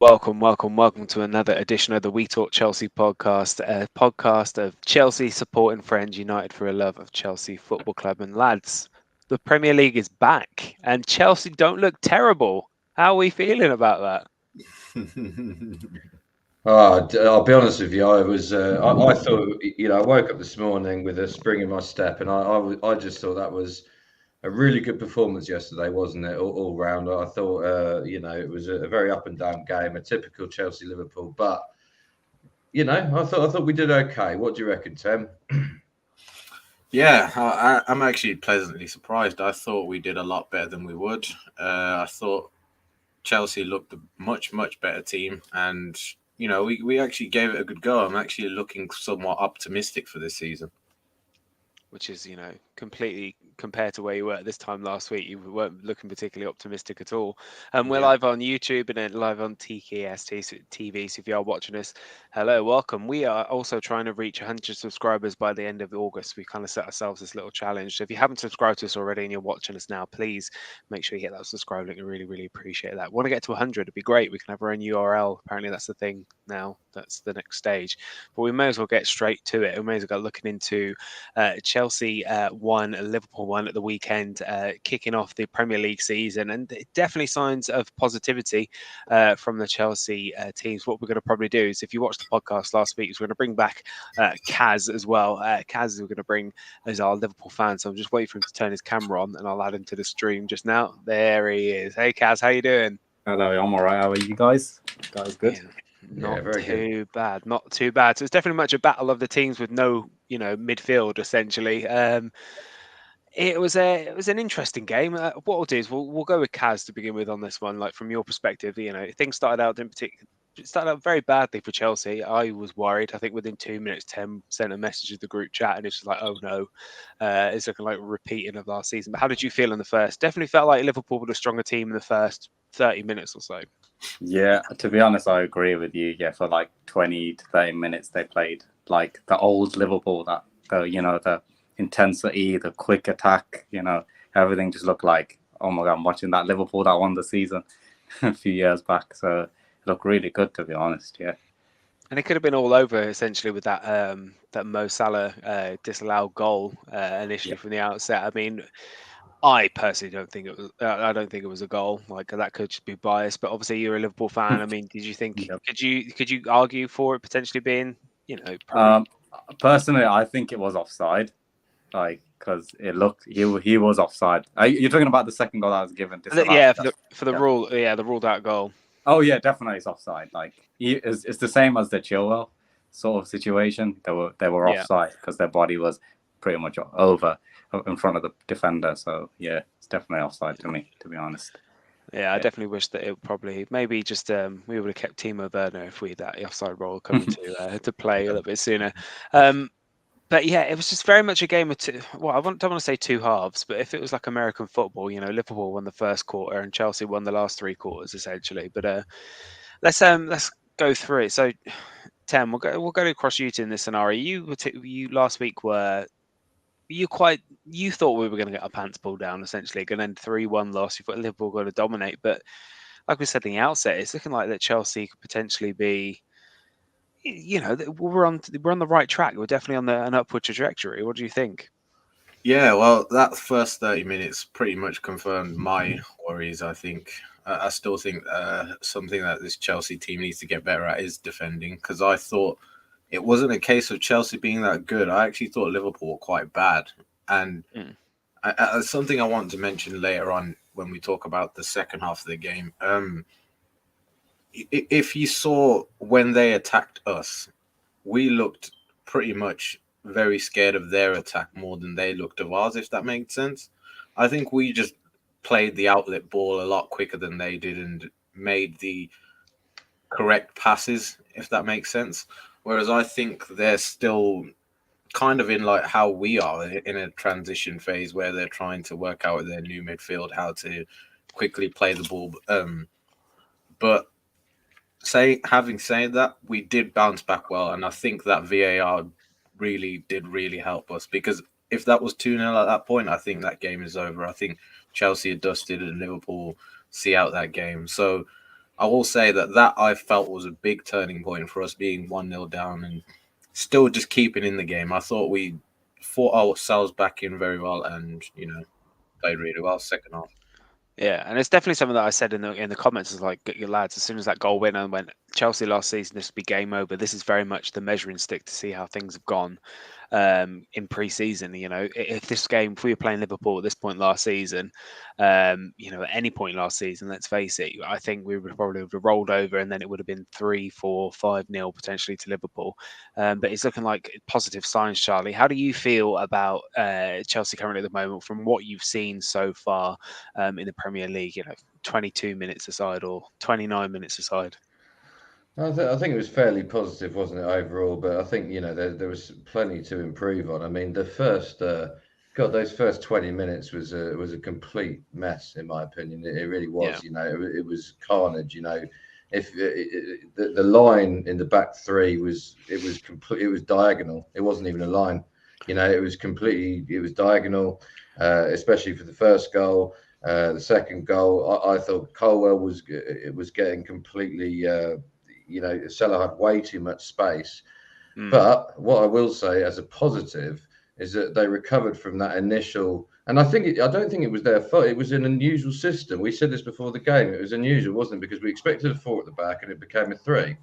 Welcome to another edition of the We Talk Chelsea podcast, a podcast of Chelsea supporting friends united for a love of Chelsea Football Club. And lads, the Premier League is back and Chelsea don't look terrible. How are we feeling about I'll be honest with you. I thought, I woke up this morning with a spring in my step, and I just thought that was a really good performance yesterday, wasn't it? All round, I thought, it was a very up and down game, a typical Chelsea Liverpool. But I thought we did okay. What do you reckon, Tim? Yeah, I'm actually pleasantly surprised. I thought we did a lot better than we would. I thought Chelsea looked a much better team, and we actually gave it a good go. I'm actually looking somewhat optimistic for this season. which is, completely compared to where you were at this time last week. You weren't looking particularly optimistic at all. We're live on YouTube and then live on TKST TV. So if you are watching us, hello, welcome. We are also trying to reach 100 subscribers by the end of August. We kind of set ourselves this little challenge. So if you haven't subscribed to us already and you're watching us now, please make sure you hit that subscribe link. I really appreciate that. Want to get to 100? It'd be great. We can have our own URL. Apparently that's the thing now. That's the next stage. But we may as well get straight to it. We may as well go looking into Chelsea won, Liverpool won at the weekend, kicking off the Premier League season, and definitely signs of positivity from the Chelsea teams. What we're going to probably do is, if you watched the podcast last week, is we're going to bring back Kaz as well. Kaz is going to bring as our Liverpool fan, so I'm just waiting for him to turn his camera on, and I'll add him to the stream just now. There he is. Hey Kaz, how you doing? Hello, I'm all right. How are you guys? Guys, good. Not too bad. Not too bad. So it's definitely much a battle of the teams with no, midfield essentially. It was an interesting game. What we'll do is we'll go with Kaz to begin with on this one. Like from your perspective, things started out it started out very badly for Chelsea. I was worried. I think within 2 minutes, Tim sent a message to the group chat, and it's just like, oh no, it's looking like a repeating of last season. But how did you feel in the first? Definitely felt like Liverpool were a stronger team in the first 30 minutes or so. Yeah, to be honest, I agree with you. Yeah, for like 20 to 30 minutes, they played like the old Liverpool. The intensity, the quick attack. Everything just looked like, oh my God, I'm watching that Liverpool that won the season a few years back. So it looked really good, to be honest. Yeah. And it could have been all over essentially with that Mo Salah disallowed goal initially from the outset. I mean, I personally don't think it was. I don't think it was a goal. Like that could just be biased. But obviously, you're a Liverpool fan. I mean, did you think? Yep. Could you argue for it potentially being? Probably... Personally, I think it was offside. Because it looked he was offside. You're talking about the second goal that was given. Yeah, for the rule. Yeah, the ruled out goal. Oh yeah, definitely it's offside. It's the same as the Chilwell sort of situation. They were offside because their body was pretty much over in front of the defender. So yeah, it's definitely offside to me, to be honest. Yeah, I definitely wish that it probably maybe just we would have kept Timo Werner if we had that offside role coming to play a little bit sooner. But yeah, it was just very much a game of two. Well, don't want to say two halves, but if it was like American football, Liverpool won the first quarter and Chelsea won the last three quarters essentially. But let's go through it. So, Tim, we'll go across you in this scenario. You last week you thought we were going to get our pants pulled down essentially, going to end 3-1 loss. You thought Liverpool were going to dominate, but like we said in the outset, it's looking like that Chelsea could potentially be. We're on the right track. We're definitely on an upward trajectory. What do you think? Yeah, well, that first 30 minutes pretty much confirmed my worries. I think I still think something that this Chelsea team needs to get better at is defending, because I thought it wasn't a case of Chelsea being that good. I actually thought Liverpool were quite bad. And something I want to mention later on when we talk about the second half of the game. If you saw when they attacked us, we looked pretty much very scared of their attack more than they looked of ours, if that makes sense. I think we just played the outlet ball a lot quicker than they did and made the correct passes, if that makes sense. Whereas I think they're still kind of in like how we are in a transition phase where they're trying to work out with their new midfield how to quickly play the ball. But having said that, we did bounce back well, and I think that VAR really did help us, because if that was 2-0 at that point, I think that game is over. I think Chelsea are dusted and Liverpool see out that game. So I will say that I felt was a big turning point for us being 1-0 down and still just keeping in the game. I thought we fought ourselves back in very well and, played really well second half. Yeah, and it's definitely something that I said in the comments is like, your lads, as soon as that goal went and went, Chelsea last season, this would be game over. This is very much the measuring stick to see how things have gone in pre-season. If we were playing Liverpool at this point last season, at any point last season, let's face it, I think we would probably have rolled over and then it would have been 3, 4, 5-0 potentially to Liverpool. But it's looking like positive signs, Charlie. How do you feel about Chelsea currently at the moment from what you've seen so far in the Premier League, 22 minutes aside or 29 minutes aside? I think it was fairly positive, wasn't it, overall? But I think, there was plenty to improve on. I mean, the first, those first 20 minutes was a complete mess, in my opinion. It really was. Yeah. It was carnage. If the line in the back three was diagonal. It wasn't even a line. It was diagonal, especially for the first goal. The second goal, I thought Colwell was getting completely. Salah had way too much space. But what I will say as a positive is that they recovered from that initial, and I don't think it was their fault. It was an unusual system. We said this before the game. It was unusual, wasn't it? Because we expected a 4 at the back and it became a 3.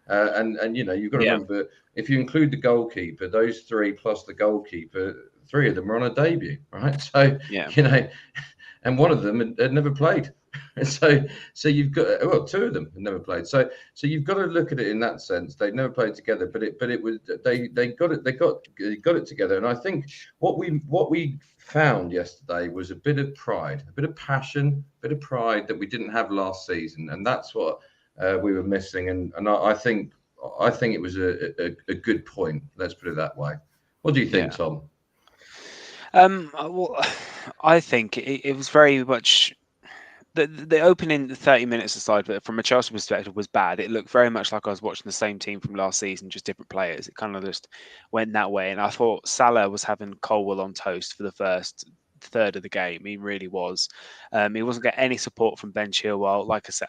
And you've got to remember, if you include the goalkeeper, those 3 plus the goalkeeper, 3 of them were on a debut, right? So, and one of them had never played. So you've got 2 of them had never played. So you've got to look at it in that sense. They've never played together, but it was they got it together. And I think what we found yesterday was a bit of pride, a bit of passion, a bit of pride that we didn't have last season, and that's what we were missing. And I think it was a good point. Let's put it that way. What do you think, Tom? Well, I think it was very much. The opening 30 minutes aside, but from a Chelsea perspective, was bad. It looked very much like I was watching the same team from last season, just different players. It kind of just went that way. And I thought Salah was having Colwell on toast for the first third of the game. He really was. He wasn't getting any support from Ben Chilwell. Like I said,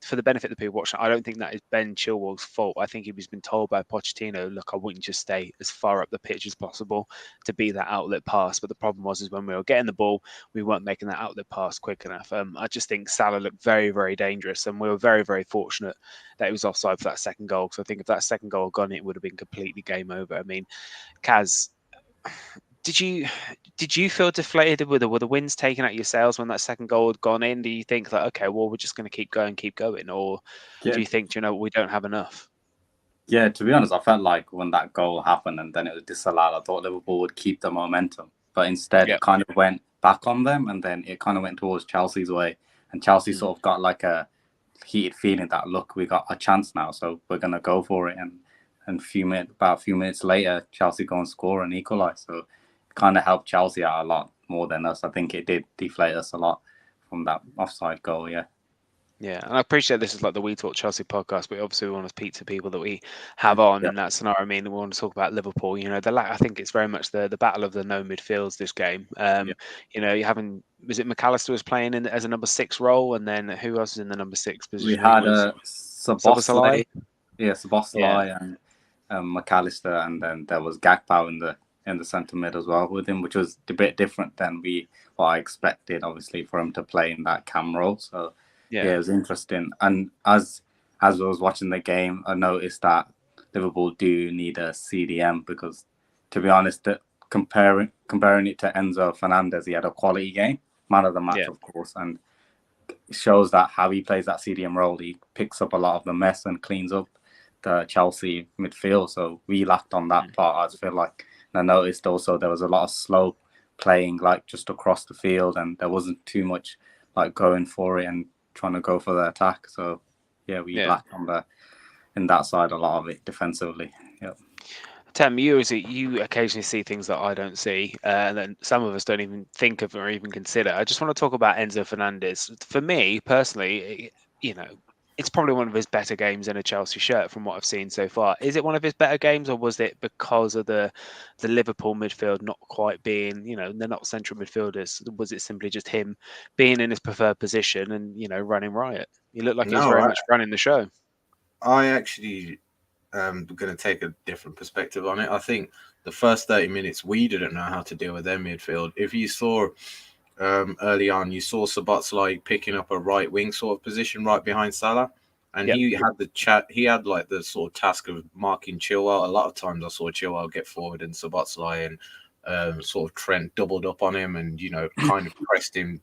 for the benefit of the people watching, I don't think that is Ben Chilwell's fault. I think he was been told by Pochettino, look, I want you to stay as far up the pitch as possible to be that outlet pass. But the problem was when we were getting the ball, we weren't making that outlet pass quick enough. I just think Salah looked very, very dangerous, and we were very, very fortunate that he was offside for that second goal. Because I think if that second goal had gone, it would have been completely game over. I mean, Kaz, did you feel deflated with the wins taken out your sails when that second goal had gone in? Do you think that, okay, well, we're just going to keep going, or do you think, we don't have enough? Yeah, to be honest, I felt like when that goal happened and then it was disallowed, I thought Liverpool would keep the momentum, but instead it kind of went back on them, and then it kind of went towards Chelsea's way, and Chelsea sort of got like a heated feeling that, look, we got a chance now, so we're going to go for it, and about a few minutes later, Chelsea go and score and equalise. So kind of helped Chelsea out a lot more than us. I think it did deflate us a lot from that offside goal. Yeah, and I appreciate this is like the We Talk Chelsea podcast, but obviously we want to speak to people that we have on in that scenario. I mean, we want to talk about Liverpool. I think it's very much the battle of the no midfields this game. You're having, was it Macallister was playing in as a number 6 role, and then who else was in the number 6 position? We had Szoboszlai, and Macallister, and then there was Gakpo in the centre mid as well with him, which was a bit different than what I expected, obviously, for him to play in that cam role. So it was interesting. And as I was watching the game, I noticed that Liverpool do need a CDM, because, to be honest, comparing it to Enzo Fernandez, he had a quality game, man of the match, of course, and it shows that how he plays that CDM role, he picks up a lot of the mess and cleans up the Chelsea midfield. So we lacked on that part, I feel like. And I noticed also there was a lot of slow playing, like just across the field, and there wasn't too much like going for it and trying to go for the attack. So we lacked on in that side a lot of it defensively. Yep. Tim, you occasionally see things that I don't see, and then some of us don't even think of or even consider. I just want to talk about Enzo Fernandez. For me personally, it's probably one of his better games in a Chelsea shirt from what I've seen so far. Is it one of his better games, or was it because of the Liverpool midfield not quite being, they're not central midfielders? Was it simply just him being in his preferred position and, running riot? He looked like he was very much running the show. I actually am going to take a different perspective on it. I think the first 30 minutes, we didn't know how to deal with their midfield. If you saw early on, you saw Szoboszlai picking up a right wing sort of position right behind Salah. And he had the sort of task of marking Chilwell. A lot of times I saw Chilwell get forward and Szoboszlai and sort of Trent doubled up on him and, kind of pressed him.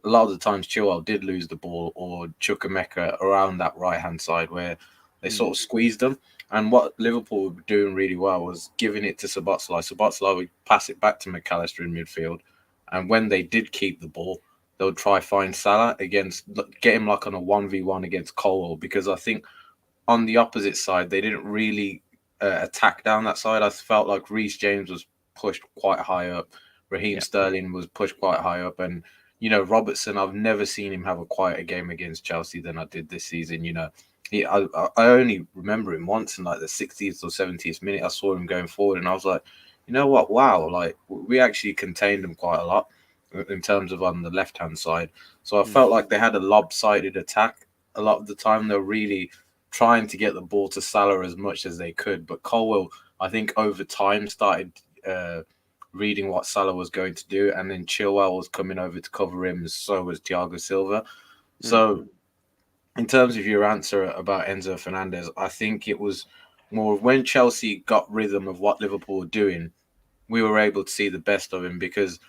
A lot of the times Chilwell did lose the ball, or Chukwuemeka around that right-hand side where they sort of squeezed them. And what Liverpool were doing really well was giving it to Szoboszlai. Szoboszlai would pass it back to Macallister in midfield. And when they did keep the ball, they would try find Salah get him like on a 1v1 against Colwell, because I think on the opposite side, they didn't really attack down that side. I felt like Reece James was pushed quite high up. Raheem Sterling was pushed quite high up. And, Robertson, I've never seen him have a quieter game against Chelsea than I did this season. I only remember him once in like the 60th or 70th minute. I saw him going forward and I was like, you know what? Wow. Like we actually contained them quite a lot in terms of on the left-hand side. So I felt like they had a lopsided attack. A lot of the time they were really trying to get the ball to Salah as much as they could. But Colwell, I think over time started reading what Salah was going to do. And then Chilwell was coming over to cover him. So was Thiago Silva. So in terms of your answer about Enzo Fernandez, I think it was more when Chelsea got rhythm of what Liverpool were doing, we were able to see the best of him, because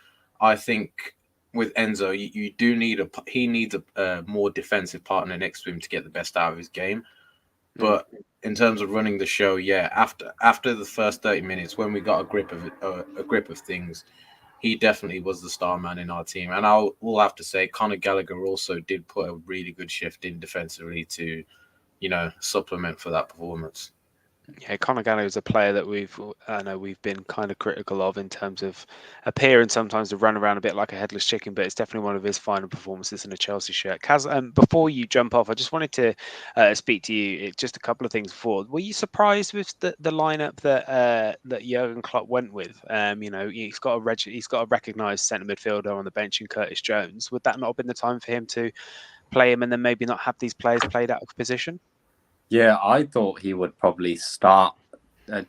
I think with Enzo, you do need he needs a more defensive partner next to him to get the best out of his game. But in terms of running the show, after the first 30 minutes, when we got a grip of things, he definitely was the star man in our team. And I will have to say, Conor Gallagher also did put a really good shift in defensively to, supplement for that performance. Yeah, Conor Gallagher is a player that we've been kind of critical of in terms of appearing sometimes to run around a bit like a headless chicken, but it's definitely one of his final performances in a Chelsea shirt. Kaz, before you jump off, I just wanted to speak to you just a couple of things before. Were you surprised with the lineup that Jurgen Klopp went with? He's got a recognised centre midfielder on the bench in Curtis Jones. Would that not have been the time for him to play him and then maybe not have these players played out of position? Yeah, I thought he would probably start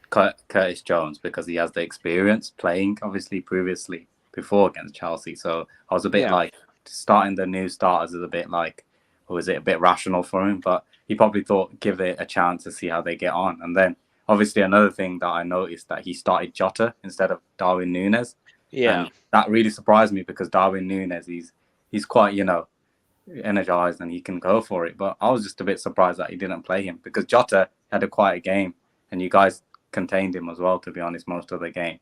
Curtis Jones because he has the experience playing, obviously, previously before against Chelsea. So I was a bit like starting the new starters is a bit like, or is it a bit rational for him? But he probably thought give it a chance to see how they get on. And then obviously another thing that I noticed that he started Jota instead of Darwin Núñez. Yeah, and that really surprised me because Darwin Núñez, he's quite energized and he can go for it. But I was just a bit surprised that he didn't play him because Jota had a quiet game and you guys contained him as well, to be honest, most of the game.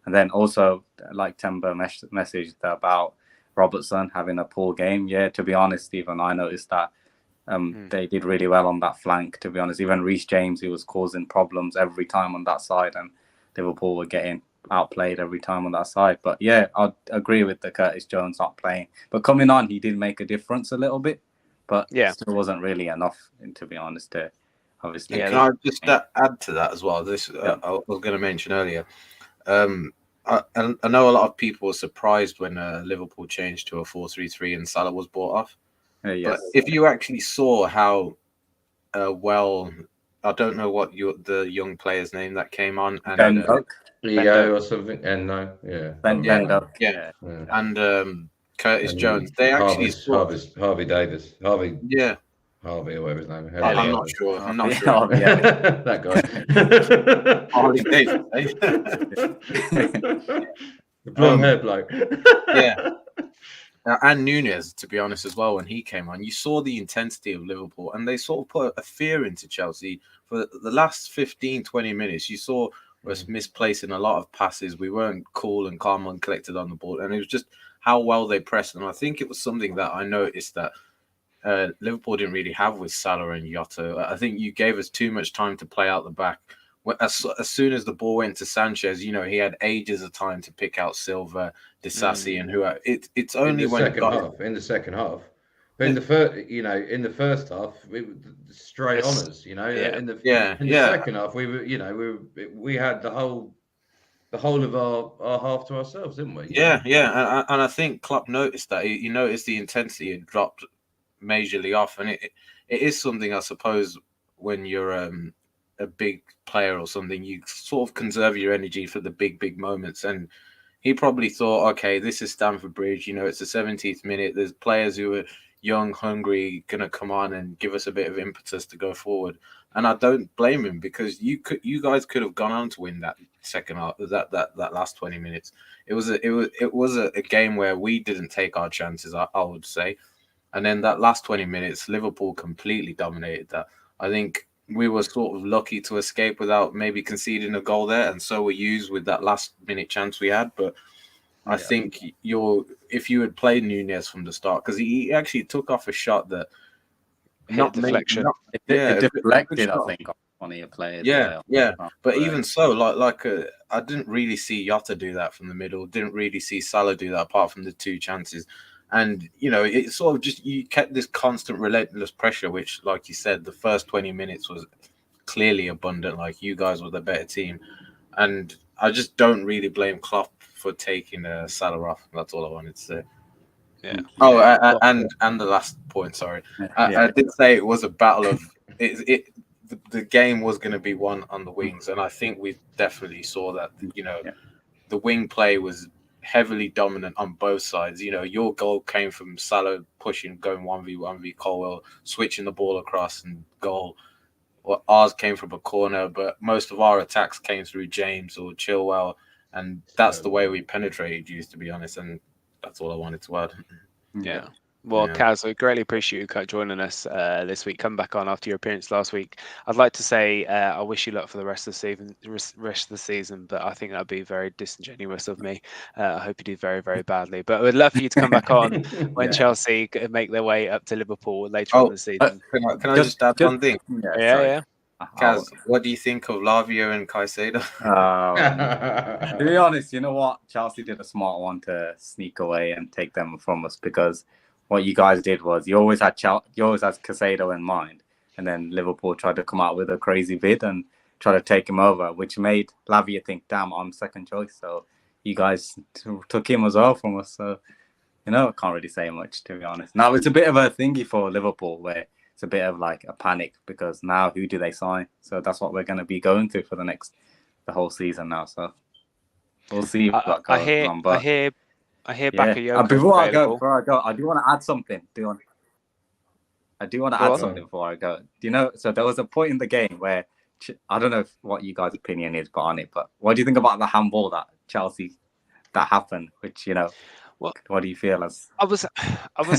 And then also, like Temba messaged about Robertson having a poor game. Yeah, to be honest, Stephen, I noticed that they did really well on that flank, to be honest. Even Reece James, he was causing problems every time on that side and Liverpool were getting outplayed every time on that side. But yeah, I'd agree with the Curtis Jones not playing. But coming on, he did make a difference a little bit. But still wasn't really enough, to be honest, to obviously. Yeah, can I just add to that as well? This I was going to mention earlier. I know a lot of people were surprised when Liverpool changed to a 4-3-3 and Salah was brought off. Yes. But if you actually saw how well, I don't know what the young player's name that came on. And Leo or something. And no, yeah. And Curtis Jones. They actually Harvey Davis. Harvey. Yeah. Harvey or whatever his name is. I'm not sure. That guy. Harvey Davis. The blonde hair bloke. Yeah. And Núñez, to be honest, as well, when he came on, you saw the intensity of Liverpool and they sort of put a fear into Chelsea. For the last 15, 20 minutes, you saw us misplacing a lot of passes. We weren't cool and calm and collected on the ball. And it was just how well they pressed. And I think it was something that I noticed that Liverpool didn't really have with Salah and Jota. I think you gave us too much time to play out the back. As soon as the ball went to Sanchez, he had ages of time to pick out Silva, Disasi, and who. It's only in the second half. But in the first half, straight on us. In the second half, we had the whole of our half to ourselves, didn't we? And I think Klopp noticed that. He noticed the intensity had dropped majorly off, and it is something, I suppose, when you're a big player or something, you sort of conserve your energy for the big moments. And he probably thought, okay, this is Stamford Bridge. It's the 70th minute. There's players who are young, hungry, gonna come on and give us a bit of impetus to go forward. And I don't blame him, because you guys could have gone on to win that second half, that last 20 minutes. It was a game where we didn't take our chances, I would say. And then that last 20 minutes, Liverpool completely dominated that. I think we were sort of lucky to escape without maybe conceding a goal there, and so were used with that last minute chance we had. But I think if you had played Nunez from the start, because he actually took off a shot that deflection. It deflected, I think, on one of your players. But even so, I didn't really see Jota do that from the middle. Didn't really see Salah do that, apart from the two chances. And it sort of just, you kept this constant relentless pressure, which, like you said, the first 20 minutes was clearly abundant. Like, you guys were the better team, and I just don't really blame Klopp for taking Salah off. That's all I wanted to say. Yeah. Oh, and the last point. Sorry, I did say it was a battle of it. The game was going to be won on the wings, and I think we definitely saw that. The wing play was heavily dominant on both sides. Your goal came from Salah pushing, going 1v1 v Colwell, switching the ball across and goal. Well, ours came from a corner, but most of our attacks came through James or Chilwell, and that's the way we penetrated you, to be honest. And that's all I wanted to add. Yeah. Well, Kaz, we greatly appreciate you joining us this week. Come back on after your appearance last week. I'd like to say I wish you luck for the rest of the season, but I think that'd be very disingenuous of me. I hope you do very, very badly. But we'd love for you to come back on when Chelsea make their way up to Liverpool later on in the season. Can I just add one thing? Yeah. Kaz, what do you think of Lavia and Caicedo? To be honest, you know what? Chelsea did a smart one to sneak away and take them from us, because what you guys did was you always had Caicedo in mind, and then Liverpool tried to come out with a crazy bid and try to take him over, which made Lavia think, damn, I'm second choice. So you guys took him as well from us. So, I can't really say much, to be honest. Now it's a bit of a thingy for Liverpool, where it's a bit of like a panic, because now who do they sign? So that's what we're going to be going through for the whole season now. So we'll see what goes on. But I hear Bakayoko. Before I go, I do want to add something. I do want to add something before I go. So there was a point in the game where I don't know what you guys' opinion is on it, but what do you think about the handball that Chelsea that happened? Which what do you feel as? I was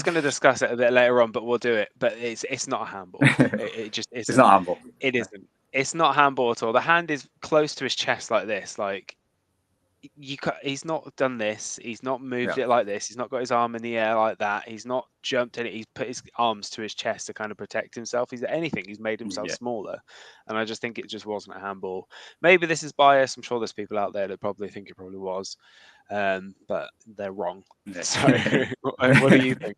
going to discuss it a bit later on, but we'll do it. But it's not a handball. It just isn't. It's not a handball. It isn't. It's not handball at all. The hand is close to his chest like this. Like, he's not done this. He's not moved it like this. He's not got his arm in the air like that. He's not jumped in it. He's put his arms to his chest to kind of protect himself. He's made himself smaller. And I just think it just wasn't a handball. Maybe this is bias. I'm sure there's people out there that probably think it probably was. But they're wrong. So what do you think?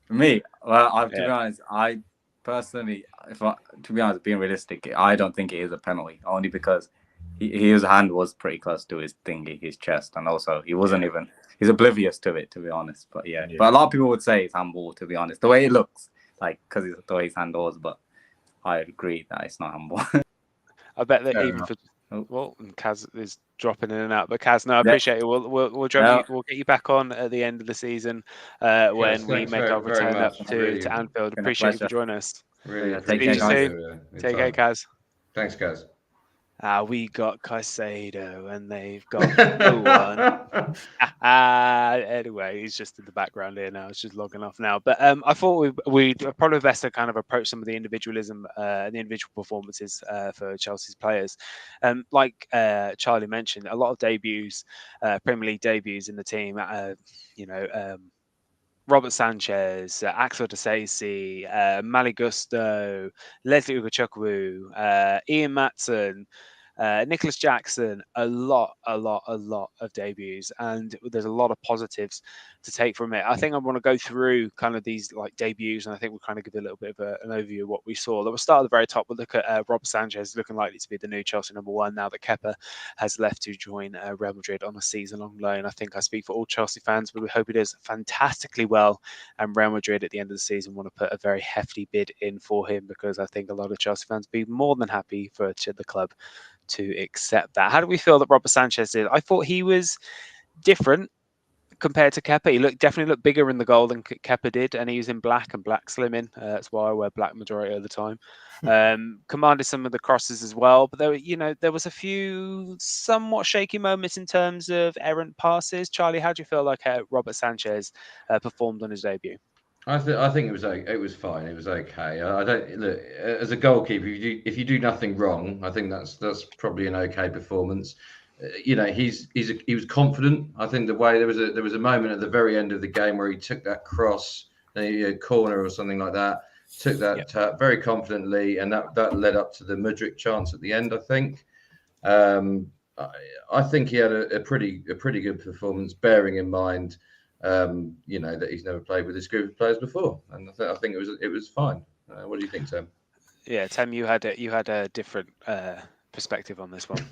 For me, well, to be honest, I personally, to be honest, being realistic, I don't think it is a penalty, only because his hand was pretty close to his chest, and also he wasn't even, he's oblivious to it, to be honest. But but a lot of people would say it's handball, to be honest, the way it looks, like, because it's the way his hand was. But I agree that it's not handball. I bet that and Kaz is dropping in and out. But Kaz, no, I appreciate it. We'll get you back on at the end of the season when we make our return up to Anfield. Appreciate you for joining us. Really, take care, soon. Take care, Kaz. Thanks, Kaz. We got Caicedo and they've got one. Anyway, he's just in the background here now. It's just logging off now. But I thought we'd probably best to kind of approach some of the individualism, the individual performances for Chelsea's players. Like Charlie mentioned, a lot of debuts, Premier League debuts in the team. Robert Sanchez, Axel Disasi, Mali Gusto, Leslie Ugochukwu, Ian Matson, Nicolas Jackson, a lot of debuts, and there's a lot of positives to take from it. I think I want to go through kind of these like debuts, and I think we'll kind of give a little bit of an overview of what we saw. We'll start at the very top. We'll look at Robert Sanchez looking likely to be the new Chelsea number one now that Kepa has left to join Real Madrid on a season-long loan. I think I speak for all Chelsea fans, but we hope he does fantastically well. And Real Madrid at the end of the season want to put a very hefty bid in for him, because I think a lot of Chelsea fans would be more than happy for the club to accept that. How do we feel that Robert Sanchez did? I thought he was different compared to Kepa. He definitely looked bigger in the goal than Kepa did, and he was in black and black slimming. That's why I wear black majority of the time. Commanded some of the crosses as well, but there was a few somewhat shaky moments in terms of errant passes. Charlie, how do you feel like Robert Sanchez performed on his debut? I think it was fine. It was okay. I don't look as a goalkeeper. If you do nothing wrong, I think that's probably an okay performance. He was confident. I think the way there was a moment at the very end of the game where he took that cross, a corner or something like that, took that very confidently, and that led up to the Mudryk chance at the end. I think. I think he had a pretty good performance, bearing in mind. That he's never played with this group of players before, and I think it was fine. What do you think, Tim? Yeah, Tim, you had a different perspective on this one.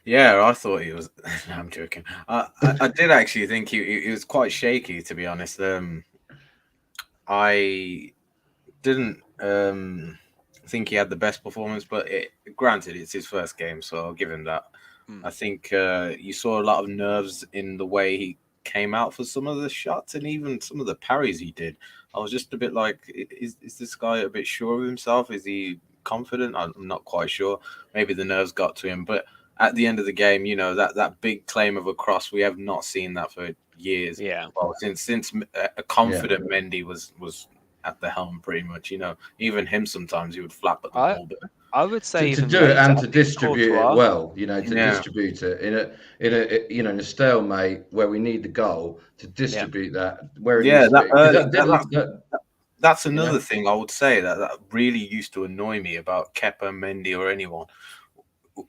Yeah, I thought he was. No, I'm joking. I did actually think he was quite shaky, to be honest. I didn't think he had the best performance, but granted, it's his first game, so I'll give him that. I think you saw a lot of nerves in the way he came out for some of the shots and even some of the parries he did. I was just a bit like, is this guy a bit sure of himself? Is he confident? I'm not quite sure. Maybe the nerves got to him. But at the end of the game, that big claim of a cross, we have not seen that for years. Yeah. Well, since a confident Mendy was at the helm, pretty much. Even him sometimes he would flap at the ball. But I would say to do it and to distribute it well, distribute it in a stalemate where we need the goal to distribute that. Where that's another thing I would say that really used to annoy me about Kepa, Mendy, or anyone.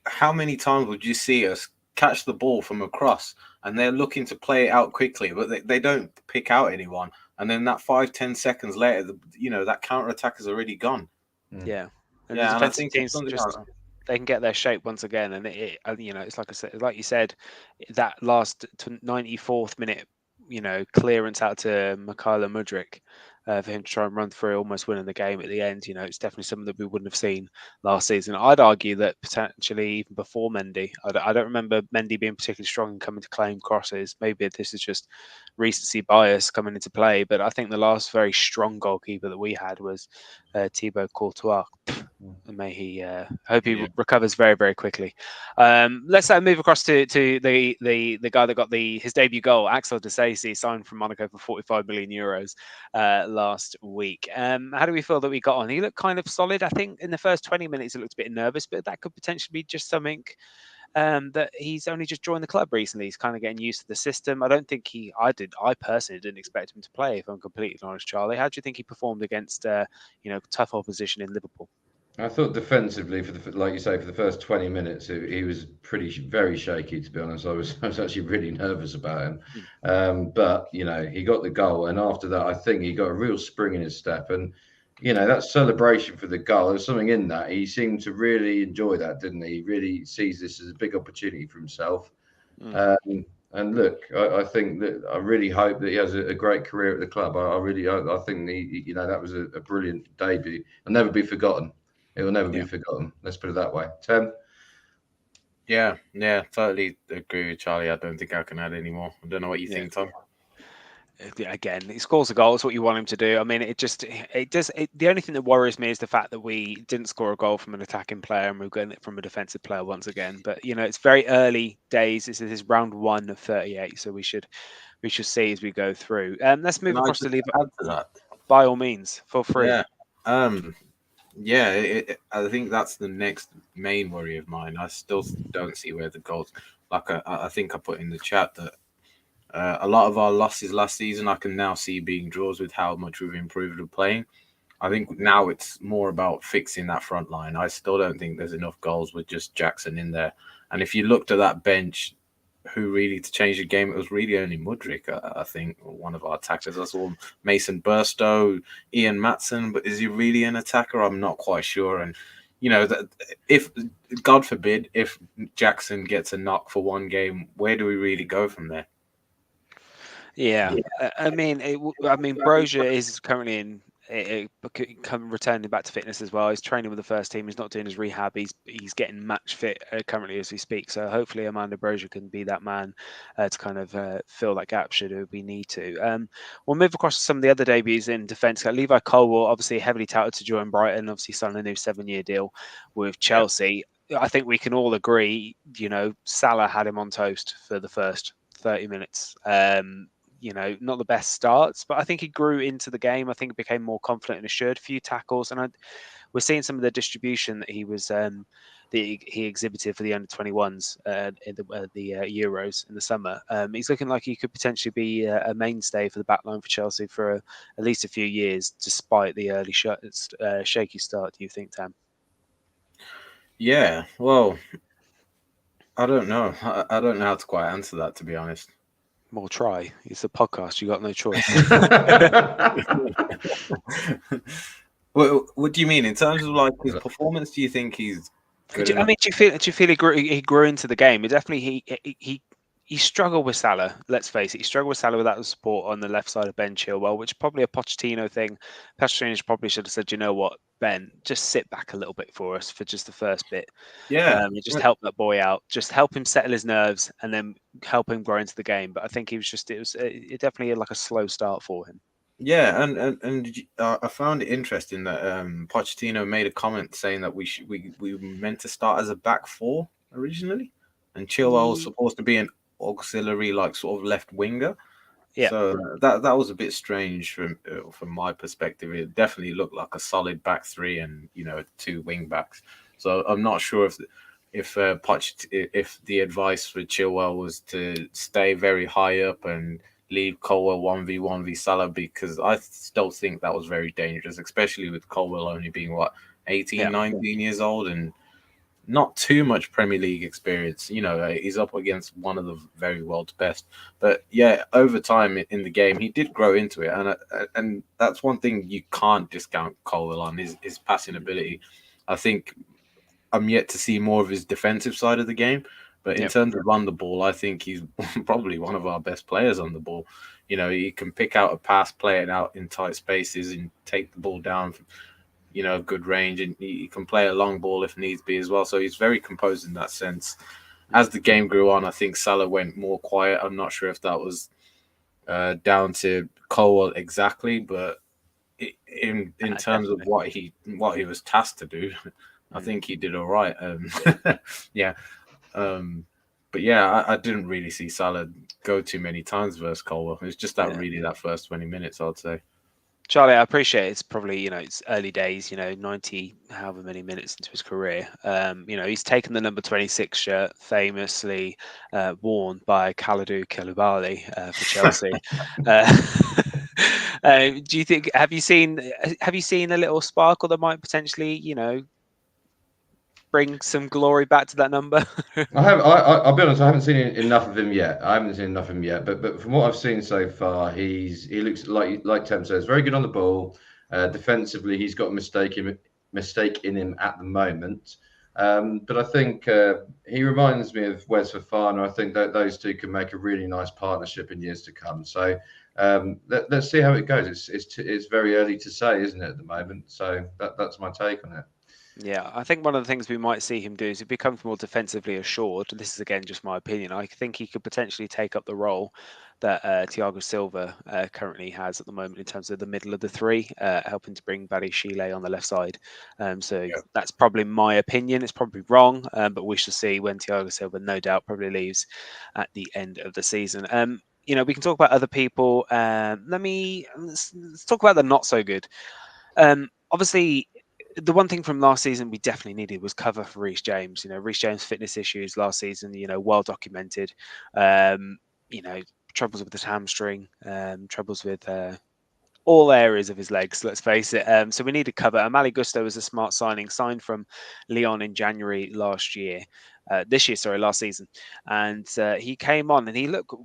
How many times would you see us catch the ball from a cross and they're looking to play it out quickly, but they don't pick out anyone, and then that 5-10 seconds later, that counter attack is already gone. Yeah. And I think teams they can get their shape once again, and it's like you said, that last 94th minute, clearance out to Mudryk for him to try and run through, almost winning the game at the end. It's definitely something that we wouldn't have seen last season. I'd argue that potentially even before Mendy, I don't remember Mendy being particularly strong in coming to claim crosses. Maybe this is just recency bias coming into play, but I think the last very strong goalkeeper that we had was Thibaut Courtois. And may he hope he recovers very, very quickly. Let's move across to the guy that got his debut goal, Axel Disasi, signed from Monaco for 45 million euros last week. How do we feel that we got on? He looked kind of solid. I think in the first 20 minutes he looked a bit nervous, but that could potentially be just something that he's only just joined the club recently. He's kind of getting used to the system. I don't think I personally didn't expect him to play, if I'm completely honest, Charlie. How do you think he performed against tough opposition in Liverpool? I thought defensively, like you say, for the first 20 minutes, he was very shaky. To be honest, I was actually really nervous about him. But he got the goal, and after that, I think he got a real spring in his step. And that celebration for the goal, there's something in that. He seemed to really enjoy that, didn't he? He really sees this as a big opportunity for himself. And look, I think that I really hope that he has a great career at the club. I think that was a brilliant debut. It'll never be forgotten. It will never be forgotten. Let's put it that way. Tim? Yeah, totally agree with Charlie. I don't think I can add any more. I don't know what you think, Tom. Again, he scores a goal. It's what you want him to do. I mean, the only thing that worries me is the fact that we didn't score a goal from an attacking player and we're getting it from a defensive player once again. But it's very early days. This is round 1 of 38, so we should see as we go through. Let's move across to Liverpool. By all means, feel free. Yeah. I think that's the next main worry of mine. I still don't see where the goals. Like I think I put in the chat that a lot of our losses last season I can now see being draws with how much we've improved with playing. I think now it's more about fixing that front line. I still don't think there's enough goals with just Jackson in there. And if you looked at that bench, who really to change the game, it was really only Mudryk, I think, one of our attackers. I saw Mason Burstow, Ian Matson, but is he really an attacker? I'm not quite sure. And, you know, if, God forbid, if Jackson gets a knock for one game, where do we really go from there? Yeah, I mean, Brozier is currently in returning back to fitness as well. He's training with the first team. He's not doing his rehab. He's getting match fit currently as we speak. So hopefully Armando Brozier can be that man to kind of fill that gap should we need to. We'll move across to some of the other debuts in defence. Levi Colwill, obviously heavily touted to join Brighton. Obviously signed a new 7-year deal with Chelsea. Yeah. I think we can all agree, you know, Salah had him on toast for the first 30 minutes. You know, not the best starts, but I think he grew into the game. I think he became more confident and assured. A few tackles, and we're seeing some of the distribution that he was that he exhibited for the under-21s in the Euros in the summer. He's looking like he could potentially be a mainstay for the backline for Chelsea for at least a few years, despite the early shaky start. Do you think, Tam? Yeah, well, I don't know. I don't know how to quite answer that, to be honest. Well, try. It's a podcast. You got no choice. What do you mean in terms of like his performance? Do you think he's good? Do you feel he grew into the game? Definitely, he struggled with Salah. Let's face it, he struggled with Salah without the support on the left side of Ben Chilwell, which is probably a Pochettino thing. Pochettino probably should have said, you know what, Ben, just sit back a little bit for us for just the first bit. Yeah, just help that boy out, just help him settle his nerves, and then help him grow into the game. But I think it definitely like a slow start for him. Yeah, and I found it interesting that Pochettino made a comment saying that we were meant to start as a back four originally, and Chilwell was supposed to be an auxiliary, like sort of left winger. Yeah. So that was a bit strange from my perspective. It definitely looked like a solid back three and, you know, 2 wing backs. So I'm not sure if the advice for Chilwell was to stay very high up and leave Colwill 1v1 v Salah, because I still think that was very dangerous, especially with Colwill only being 18, 19 years old and not too much Premier League experience. You know, he's up against one of the very world's best. But yeah, over time in the game, he did grow into it, and that's one thing you can't discount Colwill on his passing ability. I think I'm yet to see more of his defensive side of the game. But in terms of on the ball, I think he's probably one of our best players on the ball. You know, he can pick out a pass, play it out in tight spaces, and take the ball down from, you know, good range, and he can play a long ball if needs be as well. So he's very composed in that sense. As the game grew on, I think Salah went more quiet. I'm not sure if that was down to Colwill exactly, but in terms of what he was tasked to do, I think he did all right. Yeah. But yeah, I didn't really see Salah go too many times versus Colwill. It was just that first 20 minutes, I'd say. Charlie, I appreciate it's probably, you know, it's early days, you know, 90 however many minutes into his career. You know, he's taken the number 26 shirt, famously worn by Kalidou Koulibaly for Chelsea. Do you think, have you seen a little sparkle that might potentially, you know, bring some glory back to that number? I'll be honest, I haven't seen enough of him yet. But from what I've seen so far, he looks like Tem says, very good on the ball. Defensively, he's got a mistake in him at the moment. But I think he reminds me of Wes Fofana. I think that those two can make a really nice partnership in years to come. So let's see how it goes. It's very early to say, isn't it, at the moment? So that's my take on it. Yeah, I think one of the things we might see him do is he becomes more defensively assured. This is, again, just my opinion. I think he could potentially take up the role that Thiago Silva currently has at the moment in terms of the middle of the three, helping to bring Barry Chile on the left side. That's probably my opinion. It's probably wrong, but we shall see when Thiago Silva, no doubt, probably leaves at the end of the season. You know, we can talk about other people. Let's talk about the not so good. Obviously, the one thing from last season we definitely needed was cover for Reece James. You know, Reece James' fitness issues last season, you know, well documented. You know, troubles with his hamstring, troubles with all areas of his legs, let's face it. So we need to cover. Malo Gusto was a smart signing, signed from Lyon in January last season, and he came on and he looked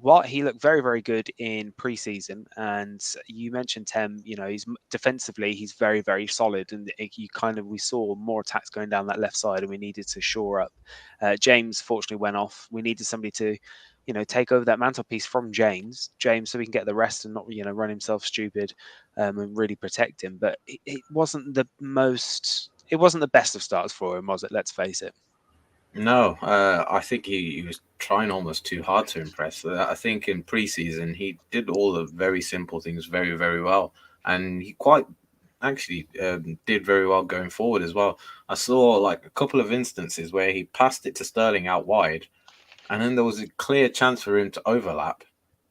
very, very good in pre-season. And you mentioned Tem, he's defensively he's very, very solid, and we saw more attacks going down that left side, and we needed to shore up. James fortunately went off. We needed somebody to take over that mantelpiece from James, so we can get the rest and not, run himself stupid, and really protect him. But it wasn't the best of starts for him, was it? Let's face it. No, I think he was trying almost too hard to impress. I think in preseason he did all the very simple things very, very well, and he quite actually did very well going forward as well. I saw like a couple of instances where he passed it to Sterling out wide, and then there was a clear chance for him to overlap,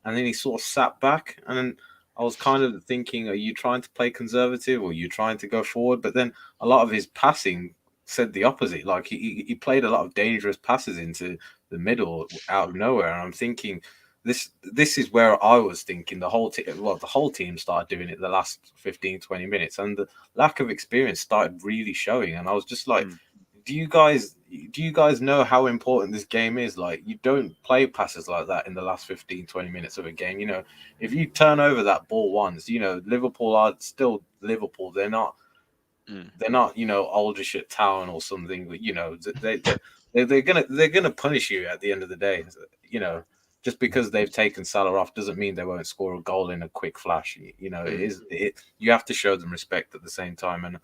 and then he sort of sat back, and then I was kind of thinking, are you trying to play conservative or are you trying to go forward? But then a lot of his passing said the opposite. Like he played a lot of dangerous passes into the middle out of nowhere, and I'm thinking this is where I was thinking the whole team started doing it the last 15-20 minutes, and the lack of experience started really showing, and I was just like, do you guys know how important this game is? Like, you don't play passes like that in the last 15-20 minutes of a game. If you turn over that ball once, Liverpool are still Liverpool. They're not Aldershot Town or something. But they're gonna punish you at the end of the day. Just because they've taken Salah off doesn't mean they won't score a goal in a quick flash. You have to show them respect at the same time. And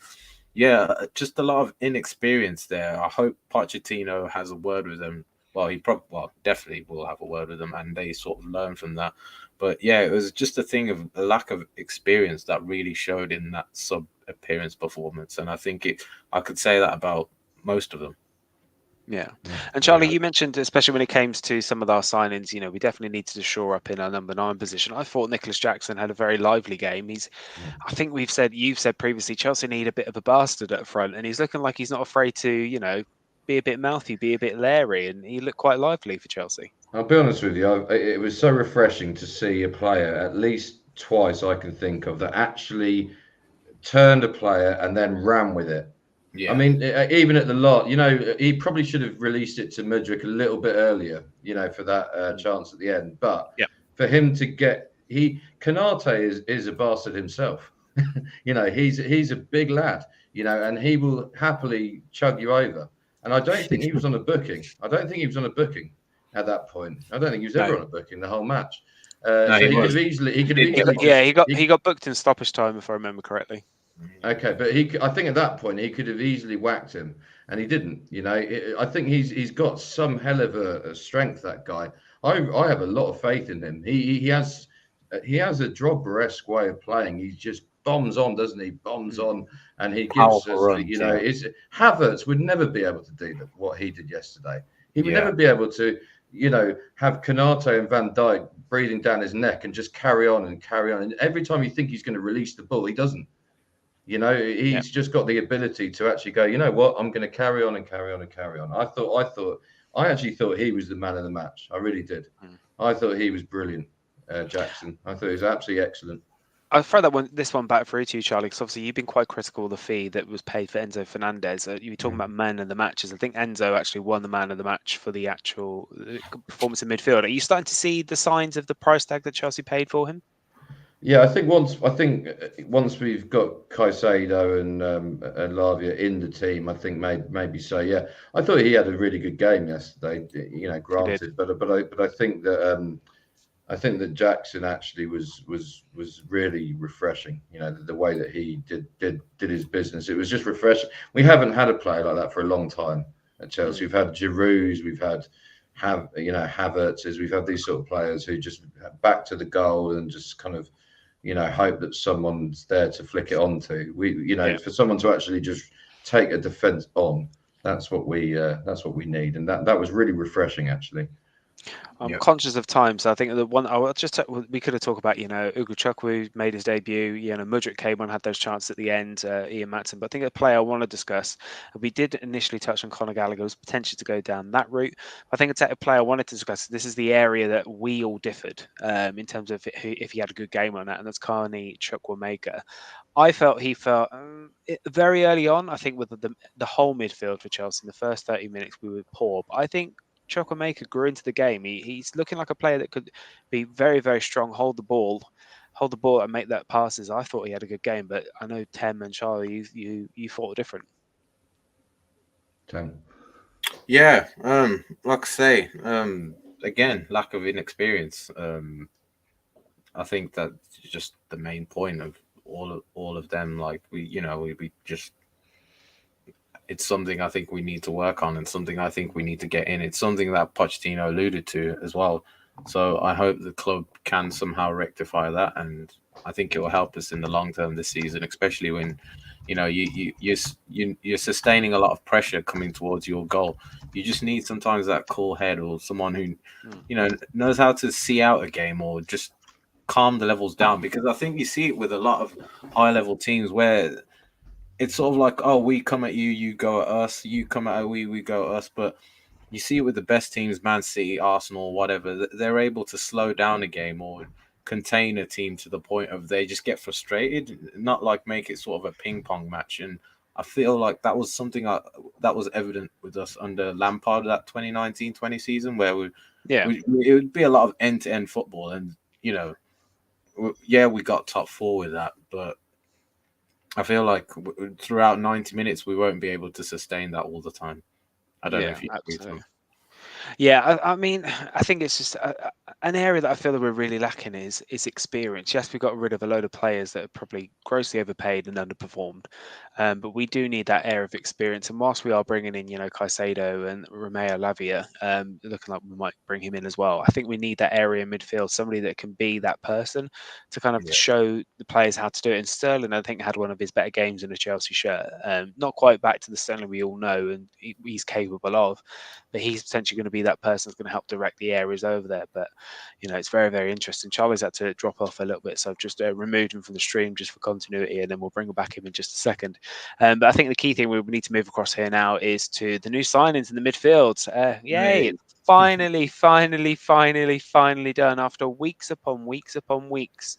yeah, just a lot of inexperience there. I hope Pochettino has a word with them. Well, he definitely will have a word with them, and they sort of learn from that. But yeah, it was just a thing of a lack of experience that really showed in that sub-appearance performance. And I think I could say that about most of them. Yeah. And Charlie, you mentioned, especially when it came to some of our signings, we definitely needed to shore up in our number 9 position. I thought Nicolas Jackson had a very lively game. I think you've said previously, Chelsea need a bit of a bastard up front, and he's looking like he's not afraid to, be a bit mouthy, be a bit leery, and he looked quite lively for Chelsea. I'll be honest with you, it was so refreshing to see a player, at least twice I can think of, that actually turned a player and then ran with it. Yeah. I mean, even at the lot, he probably should have released it to Mudryk a little bit earlier, for that chance at the end. But for him to Konate is a bastard himself. He's a big lad, and he will happily chug you over. And I don't think he was on a booking. At that point. I don't think he was ever on a booking the whole match. He got booked in stoppage time, if I remember correctly. Okay, but I think at that point he could have easily whacked him, and he didn't. I think he's got some hell of a strength. That guy, I have a lot of faith in him. He has a Drogba-esque way of playing. He just bombs on, doesn't he? Bombs on, and he gives us. Havertz would never be able to do what he did yesterday. He would never be able to, have Konate and Van Dijk breathing down his neck and just carry on. And every time you think he's going to release the ball, he doesn't. He's just got the ability to actually go, I'm going to carry on and carry on and carry on. I actually thought he was the man of the match. I really did. I thought he was brilliant, Jackson. I thought he was absolutely excellent. I'll throw this one back through to you, Charlie, because obviously you've been quite critical of the fee that was paid for Enzo Fernandez. You were talking about man of the matches. I think Enzo actually won the man of the match for the actual performance in midfield. Are you starting to see the signs of the price tag that Chelsea paid for him? Yeah, I think once we've got Caicedo and Lavia in the team, I think maybe so. Yeah, I thought he had a really good game yesterday. Granted, but I think that Jackson actually was really refreshing. The way that he did his business, it was just refreshing. We haven't had a player like that for a long time at Chelsea. We've had Giroud's, we've had Havertz's, we've had these sort of players who just back to the goal and just kind of. Hope that someone's there to flick it onto. For someone to actually just take a defense on, that's what we need, and that was really refreshing, actually. I'm conscious of time, so I think the one we could have talked about, Ugo Chukwu made his debut, Mudryk came on, had those chances at the end, Ian Matson. But I think a player I want to discuss, we did initially touch on Conor Gallagher's potential to go down that route. I think a player I wanted to discuss, this is the area that we all differed in terms of if he had a good game or not, and that's Carney Chukwuemeka. I felt very early on, I think with the whole midfield for Chelsea, in the first 30 minutes we were poor, but I think Chukwuemeka grew into the game. He's looking like a player that could be very, very strong, hold the ball and make that passes. I thought he had a good game, but I know Tem and Charlie, you thought different. Tem. Yeah, like I say, again, lack of inexperience. I think that's just the main point of all of them. Like we just, it's something I think we need to work on, and something I think we need to get in. It's something that Pochettino alluded to as well. So I hope the club can somehow rectify that, and I think it will help us in the long term this season, especially when you're sustaining a lot of pressure coming towards your goal. You just need sometimes that cool head or someone who knows how to see out a game or just calm the levels down, because I think you see it with a lot of high level teams where it's sort of like, oh, we come at you, you go at us, you come at we go at us. But you see it with the best teams, Man City, Arsenal, whatever, they're able to slow down a game or contain a team to the point of they just get frustrated, not like make it sort of a ping pong match. And I feel like that was something that was evident with us under Lampard, that 2019-20 season, where it would be a lot of end-to-end football. And, we got top four with that, but I feel like throughout 90 minutes, we won't be able to sustain that all the time. I don't know if you agree with me. Yeah, I mean, I think it's just an area that I feel that we're really lacking is experience. Yes, we got rid of a load of players that are probably grossly overpaid and underperformed, but we do need that air of experience. And whilst we are bringing in, Caicedo and Romeo, Lavia, looking like we might bring him in as well, I think we need that area in midfield, somebody that can be that person to kind of show the players how to do it. And Sterling, I think, had one of his better games in a Chelsea shirt. Not quite back to the Sterling we all know and he's capable of, but he's potentially going to be that person that's going to help direct the areas over there. But it's very, very interesting. Charlie's had to drop off a little bit, so I've just removed him from the stream just for continuity, and then we'll bring him back in just a second. But I think the key thing we need to move across here now is to the new signings in the midfield. Yay! It's finally done after weeks upon weeks upon weeks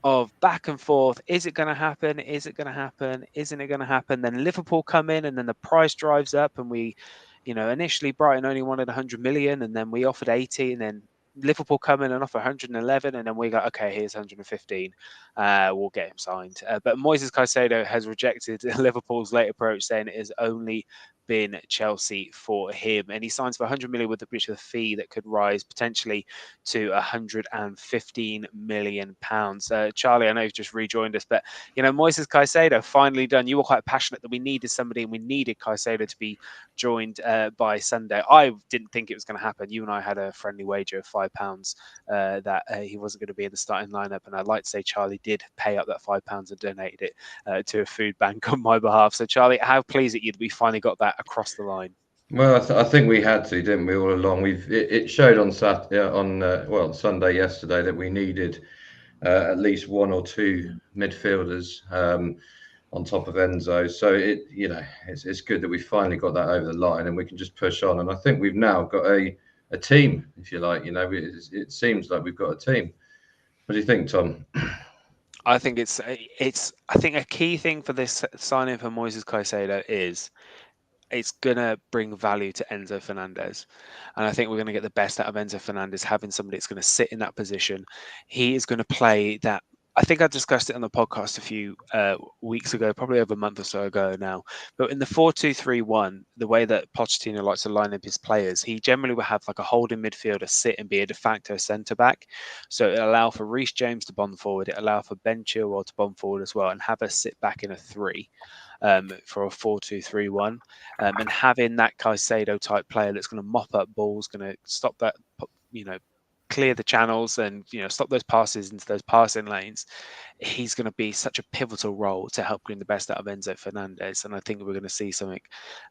of back and forth. Is it going to happen? Is it going to happen? Isn't it going to happen? Then Liverpool come in, and then the price drives up, and we. Initially Brighton only wanted 100 million, and then we offered 80, and then Liverpool come in and offer 111, and then we go, okay, here's 115. We'll get him signed. But Moises Caicedo has rejected Liverpool's late approach, saying it has only been Chelsea for him, and he signs for 100 million with the fee that could rise potentially to 115 million pounds. Charlie, I know you've just rejoined us, but Moises Caicedo finally done. You were quite passionate that we needed somebody, and we needed Caicedo to be joined by Sunday. I didn't think it was going to happen. You and I had a friendly wager of £5 that he wasn't going to be in the starting lineup, and I'd like to say Charlie did pay up that £5 and donated it to a food bank on my behalf. So Charlie, how pleased at you that we finally got that across the line? Well, I think we had to, didn't we, all along? It showed on Sunday yesterday that we needed at least one or two midfielders on top of Enzo. So it's good that we finally got that over the line, and we can just push on. And I think we've now got a team, if you like. It seems like we've got a team. What do you think, Tom? I think I think a key thing for this signing for Moises Caicedo is it's going to bring value to Enzo Fernandez. And I think we're going to get the best out of Enzo Fernandez, having somebody that's going to sit in that position. He is going to play that. I think I discussed it on the podcast a few weeks ago, probably over a month or so ago now. But in the 4-2-3-1, the way that Pochettino likes to line up his players, he generally will have like a holding midfielder sit and be a de facto centre-back. So it'll allow for Reece James to bomb forward. It'll allow for Ben Chilwell to bomb forward as well, and have us sit back in a 3 for a 4-2-3-1. And having that Caicedo type player that's going to mop up balls, going to stop that, clear the channels and stop those passes into those passing lanes, he's going to be such a pivotal role to help bring the best out of Enzo Fernandez. And I think we're going to see something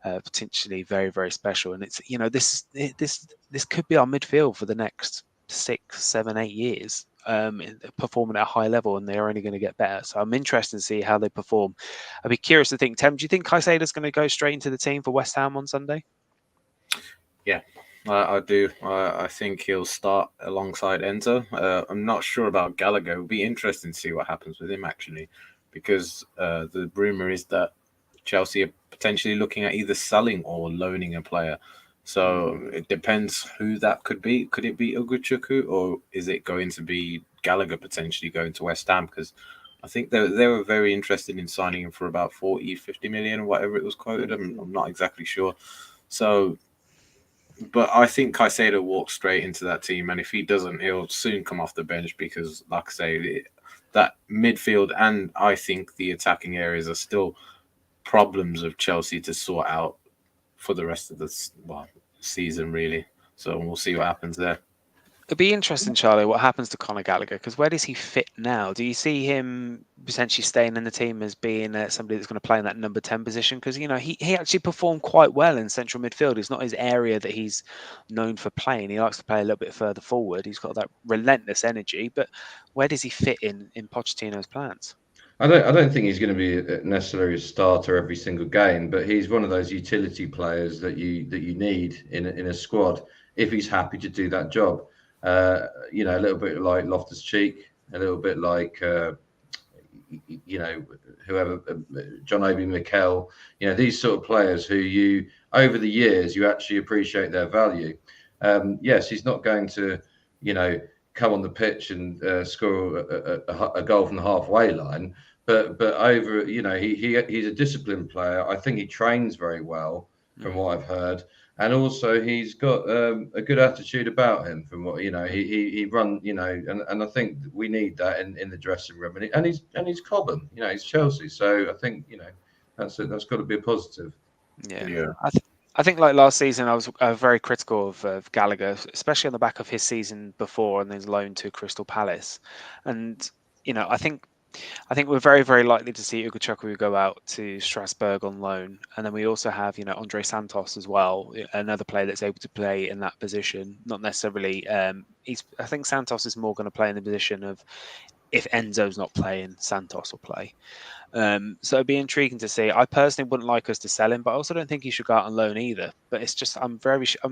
potentially very, very special. And it's this could be our midfield for the next 6, 7, 8 years, performing at a high level, and they're only going to get better. So I'm interested to see how they perform. I'd be curious to think, Tem, do you think Caicedo's going to go straight into the team for West Ham on Sunday? Yeah, I do. I think he'll start alongside Enzo. I'm not sure about Gallagher. It'll be interesting to see what happens with him, actually, because the rumour is that Chelsea are potentially looking at either selling or loaning a player. So it depends who that could be. Could it be Ugochukwu, or is it going to be Gallagher potentially going to West Ham? Because I think they were very interested in signing him for about 40, 50 million or whatever it was quoted. I'm not exactly sure. So, but I think Caicedo walks straight into that team, and if he doesn't, he'll soon come off the bench because, like I say, that midfield and I think the attacking areas are still problems of Chelsea to sort out for the rest of the season, really. So we'll see what happens there. It'd be interesting, Charlie, what happens to Conor Gallagher, because where does he fit now? Do you see him potentially staying in the team as being somebody that's going to play in that number 10 position? Because, he actually performed quite well in central midfield. It's not his area that he's known for playing. He likes to play a little bit further forward. He's got that relentless energy. But where does he fit in Pochettino's plans? I don't think he's going to be necessarily a starter every single game, but he's one of those utility players that you need in a squad if he's happy to do that job. A little bit like Loftus-Cheek, a little bit like whoever, John Obi Mikel. These sort of players who over the years you actually appreciate their value. Yes, he's not going to come on the pitch and score a goal from the halfway line. But over, he's a disciplined player. I think he trains very well, from what I've heard, and also he's got a good attitude about him. From what he run, and I think we need that in the dressing room. And he's Cobham, he's Chelsea, so I think that's got to be a positive. Yeah. I think like last season, I was very critical of Gallagher, especially on the back of his season before and his loan to Crystal Palace. And, I think we're very, very likely to see Ugochukwu go out to Strasbourg on loan. And then we also have, Andre Santos as well, another player that's able to play in that position. Not necessarily, I think Santos is more going to play in the position of, if Enzo's not playing, Santos will play. So it'd be intriguing to see. I personally wouldn't like us to sell him, but I also don't think he should go out on loan either. But it's just I'm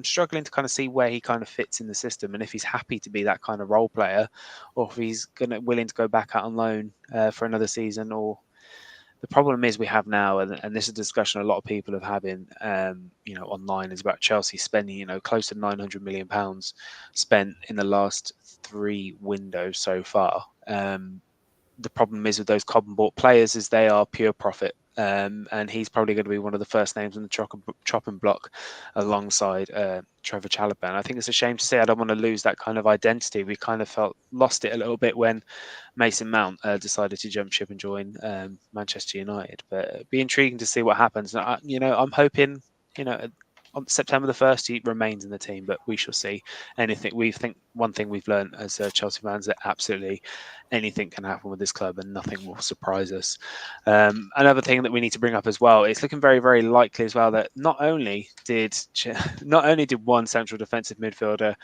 struggling to kind of see where he kind of fits in the system, and if he's happy to be that kind of role player, or if he's willing to go back out on loan for another season. Or the problem is we have now, and this is a discussion a lot of people have having, online, is about Chelsea spending, close to £900 million spent in the last 3 windows so far. The problem is with those Cobham bought players is they are pure profit. And he's probably going to be one of the first names on the chopping block alongside Trevor Chalobah. And I think it's a shame to say I don't want to lose that kind of identity. We kind of lost it a little bit when Mason Mount decided to jump ship and join Manchester United. But it'd be intriguing to see what happens. And I'm hoping, on September the 1st, he remains in the team, but we shall see. One thing we've learned as Chelsea fans, that absolutely anything can happen with this club and nothing will surprise us. Another thing that we need to bring up as well, it's looking very, very likely as well that not only did one central defensive midfielder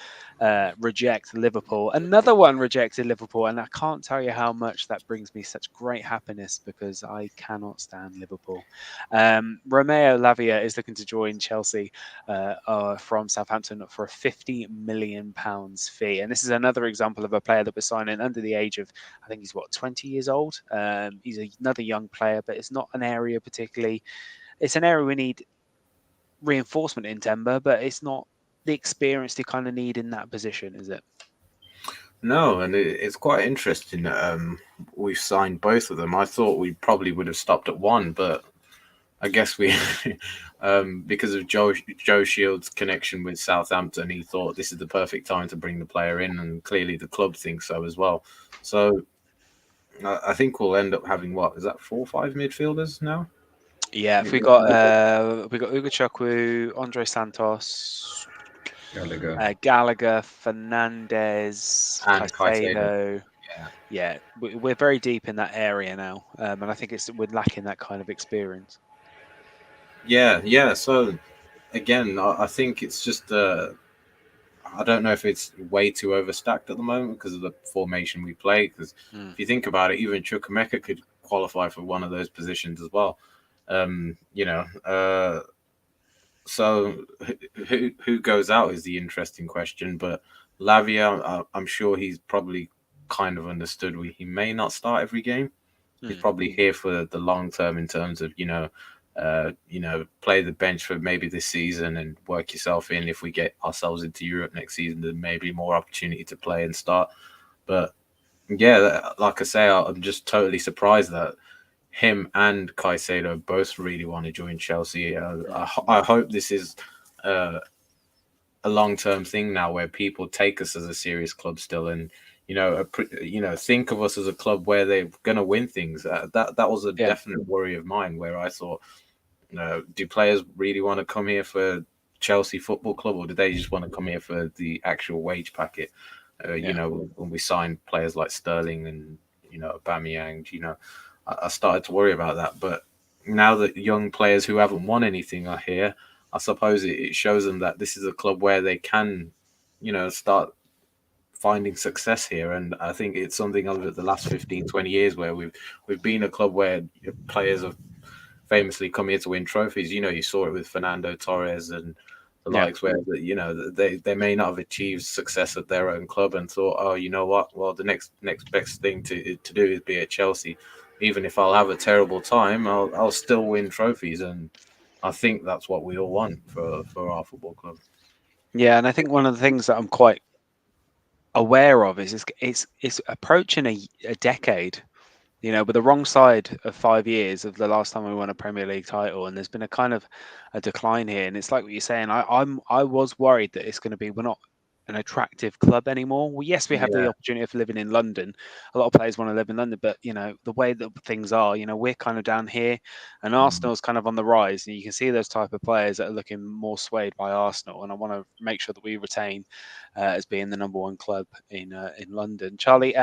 reject Liverpool, another one rejected Liverpool, and I can't tell you how much that brings me such great happiness because I cannot stand Liverpool. Romeo Lavia is looking to join Chelsea from Southampton for a £50 million fee, and this is another example of a player that we're signing under the age of, I think he's 20 years old. He's another young player, but it's not an area particularly. It's an area we need reinforcement in, Timber, but it's not the experience you kind of need in that position, is it? No, and it's quite interesting. We've signed both of them. I thought we probably would have stopped at one, but I guess we, because of Joe Shields' connection with Southampton, he thought this is the perfect time to bring the player in, and clearly the club thinks so as well. So I think we'll end up having 4 or 5 midfielders now? Yeah, we got Ugochukwu, Andre Santos, Gallagher, Fernandez, And Caicedo. Yeah. Yeah, we're very deep in that area now, and I think we're lacking that kind of experience. Yeah. So again, I think it's just I don't know if it's way too overstacked at the moment because of the formation we play. Because if you think about it, even Chukwuemeka could qualify for one of those positions as well. So who goes out is the interesting question. But Lavia, I'm sure he's probably kind of understood. He may not start every game. He's probably here for the long term in terms of play the bench for maybe this season and work yourself in. If we get ourselves into Europe next season, then maybe more opportunity to play and start. But yeah, like I say, I'm just totally surprised that him and Caicedo both really want to join Chelsea. I hope this is a long-term thing now where people take us as a serious club still, and think of us as a club where they're going to win things. That was a definite worry of mine, where I thought, do players really want to come here for Chelsea Football Club, or do they just want to come here for the actual wage packet? When we signed players like Sterling and Aubameyang, I started to worry about that. But now that young players who haven't won anything are here, I suppose it shows them that this is a club where they can, start finding success here. And I think it's something over the last 15, 20 years where we've been a club where players have famously come here to win trophies. You saw it with Fernando Torres and the likes, where they may not have achieved success at their own club and thought, oh, you know what? Well, the next best thing to do is be at Chelsea. Even if I'll have a terrible time, I'll still win trophies. And I think that's what we all want for our football club. Yeah, and I think one of the things that I'm quite aware of is it's approaching a decade, with the wrong side of 5 years of the last time we won a Premier League title, and there's been a kind of a decline here. And it's like what you're saying. I was worried that it's going to be, we're not an attractive club anymore. Well, yes, we have the opportunity of living in London. A lot of players want to live in London, but the way that things are, we're kind of down here, and Arsenal's kind of on the rise, and you can see those type of players that are looking more swayed by Arsenal. And I want to make sure that we retain as being the number one club in London. Charlie,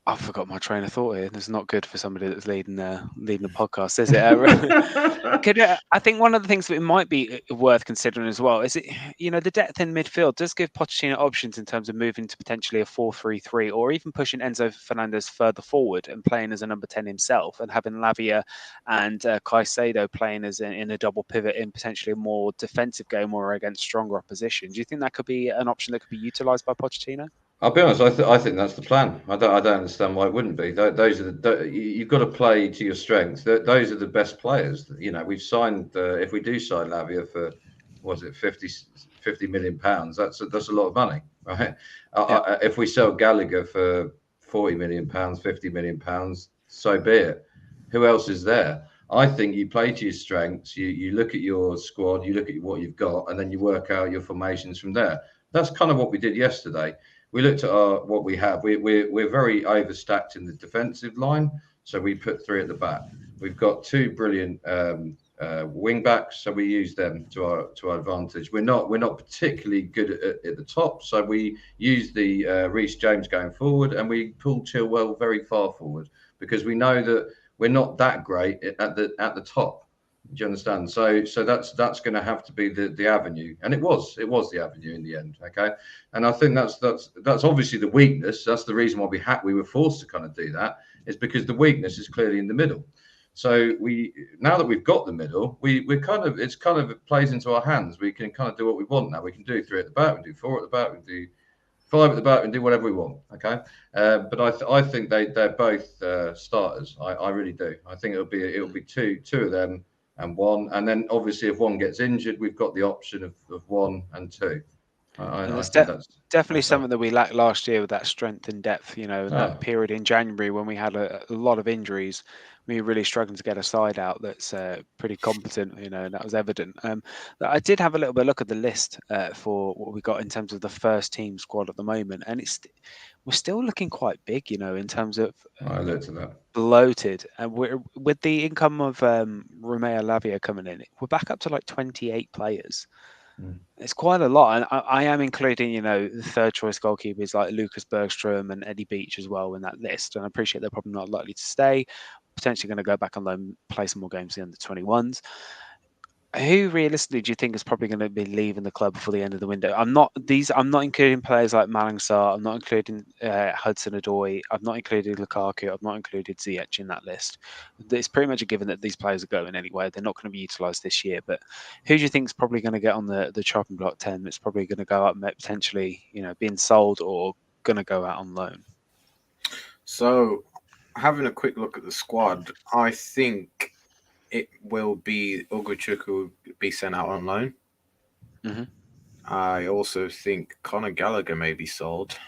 I forgot my train of thought here. It's not good for somebody that's leading the podcast, is it? I think one of the things that it might be worth considering as well is the depth in midfield does give Pochettino options in terms of moving to potentially a 4-3-3, or even pushing Enzo Fernandez further forward and playing as a number 10 himself, and having Lavia and Caicedo playing as in a double pivot in potentially a more defensive game or against stronger opposition. Do you think that could be an option that could be utilised by Pochettino? I'll be honest. I think that's the plan. I don't understand why it wouldn't be. Those are you've got to play to your strengths. Those are the best players. We've signed. If we do sign Lavia for, was it 50 million pounds? That's a lot of money, right? If we sell Gallagher for 40 million pounds, 50 million pounds, so be it. Who else is there? I think you play to your strengths. You look at your squad. You look at what you've got, and then you work out your formations from there. That's kind of what we did yesterday. We looked at what we have. We're very overstacked in the defensive line, so we put 3 at the back. We've got 2 brilliant wing backs, so we use them to our advantage. We're not particularly good at the top, so we use the Reece James going forward, and we pull Chilwell very far forward because we know that we're not that great at the top. Do you understand? So that's going to have to be the avenue, and it was the avenue in the end. Okay, and I think that's obviously the weakness. That's the reason why we were forced to kind of do that, is because the weakness is clearly in the middle. So now that we've got the middle, it plays into our hands. We can kind of do what we want now. We can do 3 at the back, we can do 4 at the back, we can do 5 at the back, and do whatever we want. Okay, but I think they're both starters. I really do. I think it'll be two of them and 1, and then obviously if 1 gets injured, we've got the option of 1 and 2. That's definitely something that we lacked last year with that strength and depth. That period in January when we had a lot of injuries, we were really struggling to get a side out that's pretty competent. And that was evident. I did have a little bit of look at the list for what we got in terms of the first team squad at the moment, and we're still looking quite big, in terms of bloated. And we're with the income of Romeo Lavia coming in, we're back up to like 28 players. It's quite a lot, and I am including, the third choice goalkeepers like Lucas Bergstrom and Eddie Beach as well in that list. And I appreciate they're probably not likely to stay, potentially going to go back on loan, play some more games in the under-21s. Who realistically do you think is probably going to be leaving the club before the end of the window? I'm not including players like Malang Sarr. I'm not including Hudson-Odoi. I've not included Lukaku. I've not included Ziyech in that list. It's pretty much a given that these players are going anyway. They're not going to be utilised this year. But who do you think is probably going to get on the chopping block 10? It's probably going to go up, potentially, being sold or going to go out on loan. So, having a quick look at the squad, I think it will be Ugochukwu will be sent out on loan. Mm-hmm. I also think Conor Gallagher may be sold.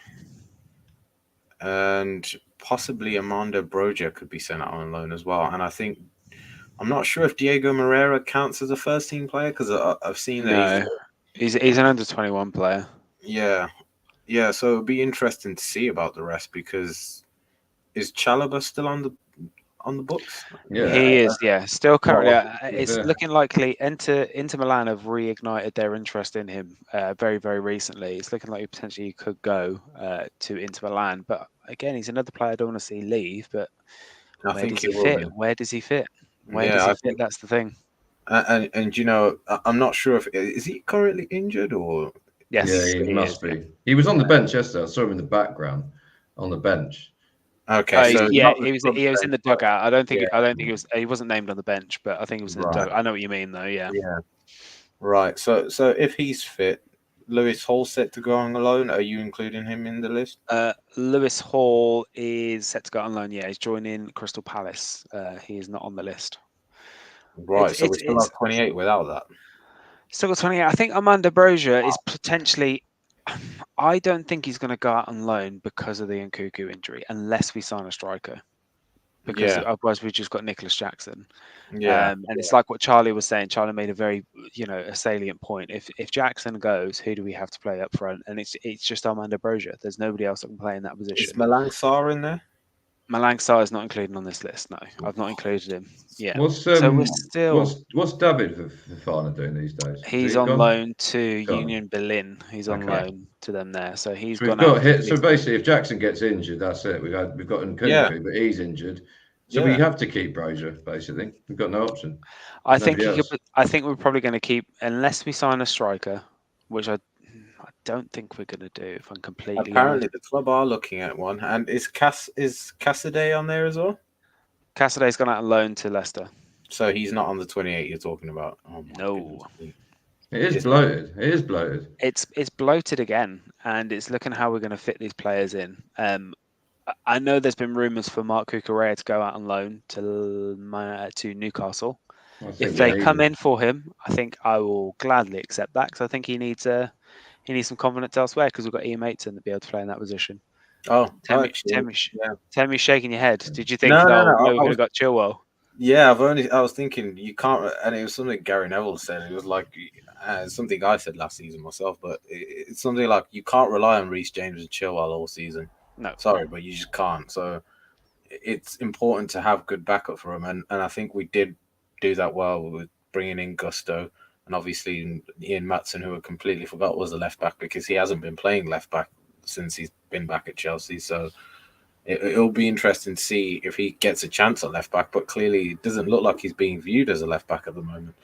And possibly Armando Broja could be sent out on loan as well. And I'm not sure if Diego Moreira counts as a first team player because I've seen that he's an under-21 player. Yeah. So it'll be interesting to see about the rest because is Chalobah still on the books? Yeah, he is. Yeah, still currently. It's yeah. looking likely. Inter Milan have reignited their interest in him very, very recently. It's looking like he potentially could go to Inter Milan. But again, he's another player I don't want to see leave. But where does he fit? Where does he fit? That's the thing. And I'm not sure if is he currently injured or. Yes, yeah, he must be. Yeah. He was on the bench yesterday. I saw him in the background on the bench. Okay, so he was in the dugout. I don't think he wasn't named on the bench, but I think he was in the dugout. I know what you mean, though. Yeah. Right. So if he's fit, Lewis Hall set to go on loan. Are you including him in the list? Lewis Hall is set to go on loan. Yeah, he's joining Crystal Palace. He is not on the list. Right. So we still have 28 without that. Still got 28. I think Armando Broja is potentially. I don't think he's going to go out on loan because of the Nkunku injury, unless we sign a striker. Because otherwise we've just got Nicolas Jackson. And it's like what Charlie was saying. Charlie made a very, a salient point. If Jackson goes, who do we have to play up front? And it's just Armando Broja. There's nobody else that can play in that position. Is Malang Sarr in there? Malang Sarr is not included on this list. No, I've not included him. Yeah. What's David Fofana doing these days? He's on loan to Union Berlin. He's on loan to them there. So he's gone out. So basically, if Jackson gets injured, that's it. We've got Nkunku, but he's injured. So we have to keep Broja. Basically, we've got no option. I think we're probably going to keep unless we sign a striker, which I don't think we're going to do. If I'm completely apparently the club are looking at one, and is Caicedo on there as well? Caicedo's gone out on loan to Leicester, so he's not on the 28 you're talking about. No, it is bloated. It is bloated. It's bloated again, and it's looking how we're going to fit these players in. I know there's been rumours for Marc Cucurella to go out on loan to Newcastle. If they come in for him, I think I will gladly accept that because I think he needs some confidence elsewhere because we've got Ian Maitson to be able to play in that position. Temmy's shaking your head. Did you think we could have got Chilwell? Yeah, I was thinking you can't, and it was something Gary Neville said. It was like something I said last season myself, but it's something like you can't rely on Reece James and Chilwell all season. No, sorry, but you just can't. So it's important to have good backup for him, and I think we did do that well with bringing in Gusto and obviously Ian Maatsen, who I completely forgot was the left back because he hasn't been playing left back since he's been back at Chelsea. So it'll be interesting to see if he gets a chance at left back, but clearly it doesn't look like he's being viewed as a left back at the moment.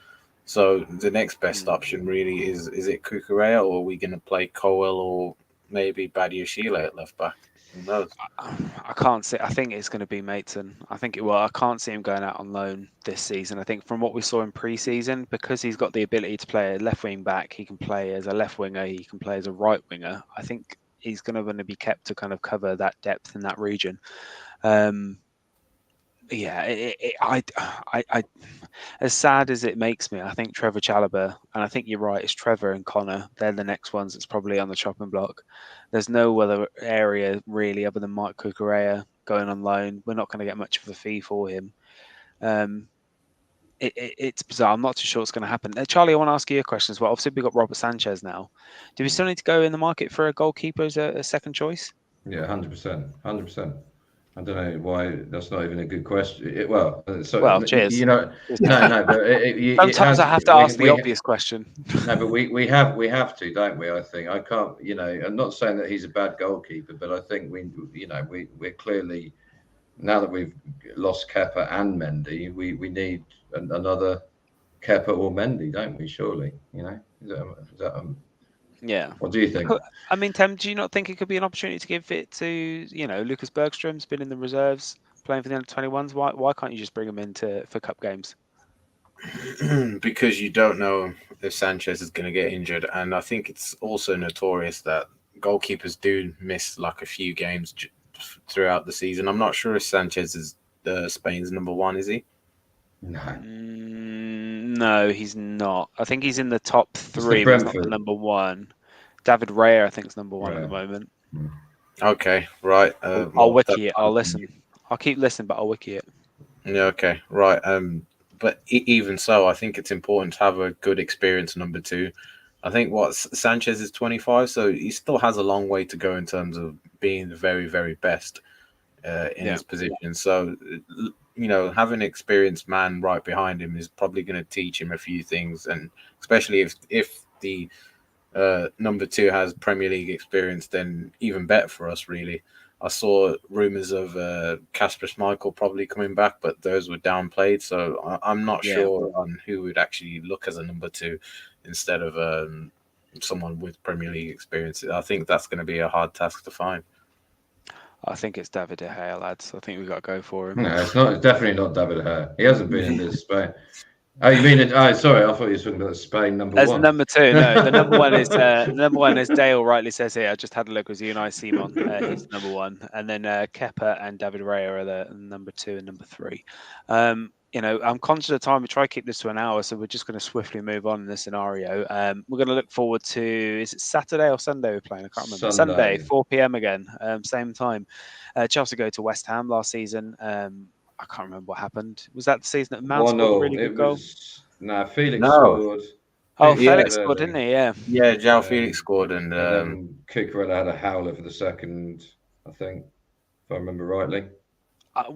So the next best option really is it Cucurella, or are we going to play Cowell or maybe Badiashile at left back? Who knows? I can't see. I think it's going to be Maitson. I think it will. I can't see him going out on loan this season. I think from what we saw in pre-season, because he's got the ability to play a left wing back, he can play as a left winger, he can play as a right winger. I think he's going to be kept to kind of cover that depth in that region. As sad as it makes me, I think Trevor Chalobah, and I think you're right, it's Trevor and Connor. They're the next ones that's probably on the chopping block. There's no other area really other than Mike Cucurella going on loan. We're not going to get much of a fee for him. It's bizarre. I'm not too sure what's going to happen. Charlie, I want to ask you a question as well. Obviously, we've got Robert Sanchez now. Do we still need to go in the market for a goalkeeper as a second choice? Yeah, 100%. 100%. I don't know why that's not even a good question. Cheers. No, but Sometimes I have to ask the obvious question. No, but we have to, don't we? I think I can't. I'm not saying that he's a bad goalkeeper, but I think we're clearly, now that we've lost Kepa and Mendy, we need another Kepa or Mendy, don't we? Surely, Yeah. What do you think? I mean, Tim, do you not think it could be an opportunity to give it to, Lucas Bergstrom's been in the reserves playing for the under-21s? Why can't you just bring him in for cup games? Because you don't know if Sanchez is going to get injured. And I think it's also notorious that goalkeepers do miss like a few games throughout the season. I'm not sure if Sanchez is Spain's number one, is he? No. No, he's not. I think he's in the top three, but he's not the number one. David Raya, I think, is number one at the moment. Okay, right. I'll wiki it. I'll listen. I'll keep listening, but I'll wiki it. Yeah, okay, right. But even so, I think it's important to have a good experienced number two. I think Sanchez is 25, so he still has a long way to go in terms of being the very, very best in his position. So, having an experienced man right behind him is probably going to teach him a few things, and especially if the number two has Premier League experience, then even better for us, really. I saw rumours of Kasper Schmeichel probably coming back, but those were downplayed. So I'm not sure on who would actually look as a number two instead of someone with Premier League experience. I think that's going to be a hard task to find. I think it's David De Gea, lads. I think we've got to go for him. No, it's not. It's definitely not David De Gea. He hasn't been in this Spain. Oh, you mean it? Oh, sorry. I thought you were talking about Spain number one. Number two. No, the number one is Dale rightly says here. I just had a look. It was Unai Simon. He's number one, and then Kepa and David Raya are the number two and number three. I'm conscious of time. We try to keep this to an hour, so we're just going to swiftly move on in this scenario. We're going to look forward to, is it Saturday or Sunday we're playing? I can't remember. Sunday, 4 p.m. again, same time. Chelsea go to West Ham last season. I can't remember what happened. Was that the season that Mount scored a really good goal? No, Felix scored. Oh, Felix scored, didn't he? Yeah. Yeah, João Felix scored, and then Cucurella had a howler for the second, I think, if I remember rightly. I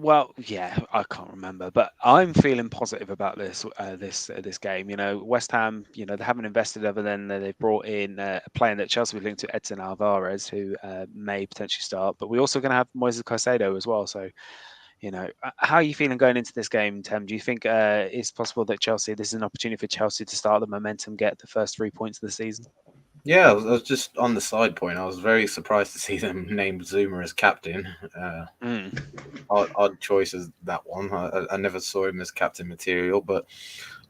can't remember, but I'm feeling positive about this game. West Ham, they haven't invested other than they've brought in a player that Chelsea would link to Edson Alvarez, who may potentially start. But we're also going to have Moises Caicedo as well. So, how are you feeling going into this game, Tem? Do you think it's possible that this is an opportunity for Chelsea to start the momentum, get the first 3 points of the season? Yeah, I was just on the side point. I was very surprised to see them name Zuma as captain. Odd choice as that one. I never saw him as captain material, but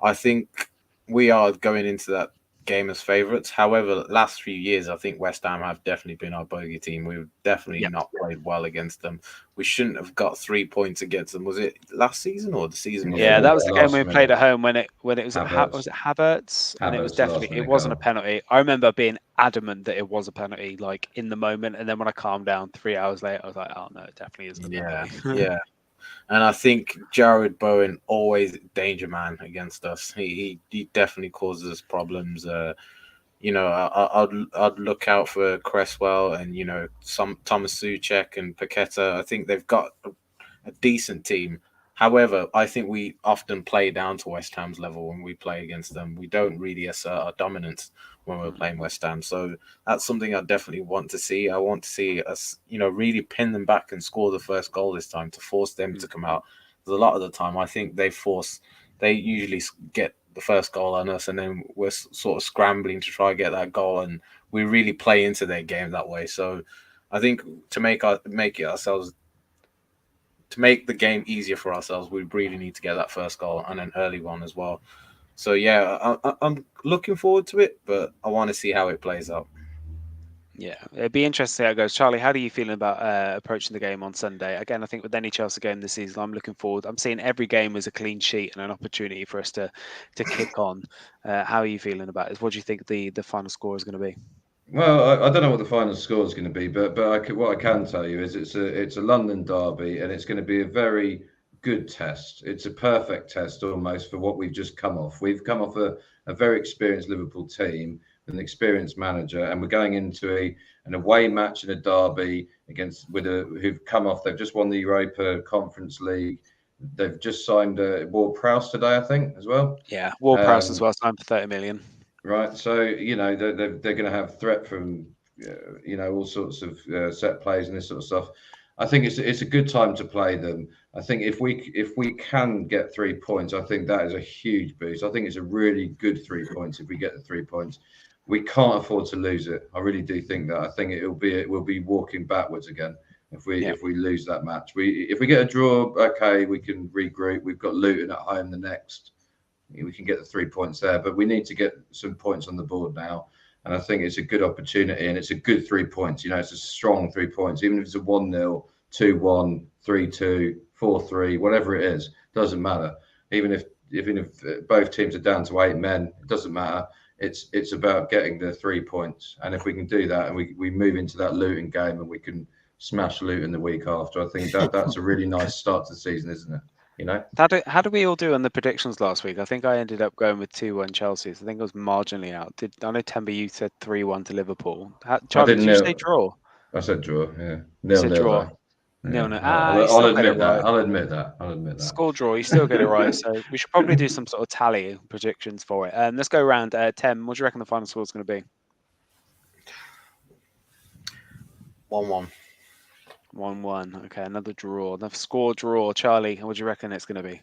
I think we are going into that game as favourites. However, last few years, I think West Ham have definitely been our bogey team. We've definitely not played well against them. We shouldn't have got 3 points against them. Was it last season or the season before? Yeah, that was the game we played at home when it was was it Havertz? And it was definitely, it wasn't a penalty. I remember being adamant that it was a penalty, like in the moment, and then when I calmed down 3 hours later, I was like, oh no, it definitely isn't a penalty. Yeah. And I think Jared Bowen always danger man against us. He definitely causes us problems. I'd look out for Cresswell and some Thomas Souček and Paqueta. I think they've got a decent team. However, I think we often play down to West Ham's level when we play against them. We don't really assert our dominance when we're playing West Ham. So that's something I definitely want to see. I want to see us, really pin them back and score the first goal this time to force them to come out. Because a lot of the time, I think they usually get the first goal on us, and then we're sort of scrambling to try and get that goal, and we really play into their game that way. So I think to make the game easier for ourselves, we really need to get that first goal and an early one as well. So, yeah, I'm looking forward to it, but I want to see how it plays out. Yeah, it'd be interesting to see how it goes. Charlie, how are you feeling about approaching the game on Sunday? Again, I think with any Chelsea game this season, I'm looking forward. I'm seeing every game as a clean sheet and an opportunity for us to kick on. How are you feeling about it? What do you think the final score is going to be? Well, I don't know what the final score is going to be, but what I can tell you is it's a London derby, and it's going to be a very good test. It's a perfect test almost for what we've just come off. We've come off a very experienced Liverpool team. an experienced manager, and we're going into an away match in a derby against who've come off. They've just won the Europa Conference League. They've just signed Ward-Prowse today, I think, as well. Yeah, Ward-Prowse as well, signed for 30 million. Right, so they're going to have threat from all sorts of set plays and this sort of stuff. I think it's a good time to play them. I think if we can get 3 points, I think that is a huge boost. I think it's a really good 3 points if we get the 3 points. We can't afford to lose it. I really do think that. I think we'll be walking backwards again if we lose that match. If we get a draw, okay, we can regroup. We've got Luton at home the next. We can get the 3 points there, but we need to get some points on the board now. And I think it's a good opportunity, and it's a good 3 points. It's a strong 3 points, even if it's a 1-0, 2-1, 3-2, 4-3, whatever it is, doesn't matter. Even if both teams are down to 8 men, it doesn't matter. It's about getting the 3 points, and if we can do that, and we move into that Luton game, and we can smash Luton the week after, I think that's a really nice start to the season, isn't it? How do we all do on the predictions last week? I think I ended up going with 2-1 Chelsea. So I think I was marginally out. I know Temba, you said 3-1 to Liverpool. Charlie, did you say draw? I said draw. Yeah, 0-0. Draw. Yeah. 0-0. I'll admit that. I'll admit that. Score draw. You still get it right. So we should probably do some sort of tally predictions for it. Let's go around. Tem, what do you reckon the final score is going to be? 1-1. 1-1. Okay, another draw. Another score draw. Charlie, what do you reckon it's going to be?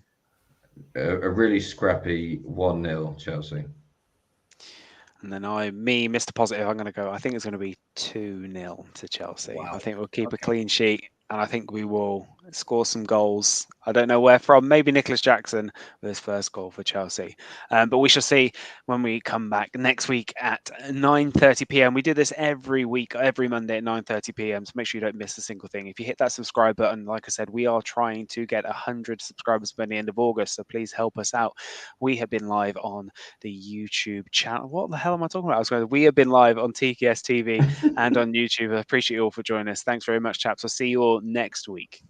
A really scrappy 1-0 Chelsea. And then Mr. Positive, I'm going to go. I think it's going to be 2-0 to Chelsea. Wow. I think we'll keep a clean sheet, and I think we will score some goals. I don't know where from. Maybe Nicolas Jackson with his first goal for Chelsea. But we shall see when we come back next week at 9:30 p.m. We do this every week, every Monday at 9:30 p.m. So make sure you don't miss a single thing. If you hit that subscribe button, like I said, we are trying to get 100 subscribers by the end of August. So please help us out. We have been live on the YouTube channel. What the hell am I talking about? We have been live on TKS TV and on YouTube. I appreciate you all for joining us. Thanks very much, chaps. I'll see you all next week.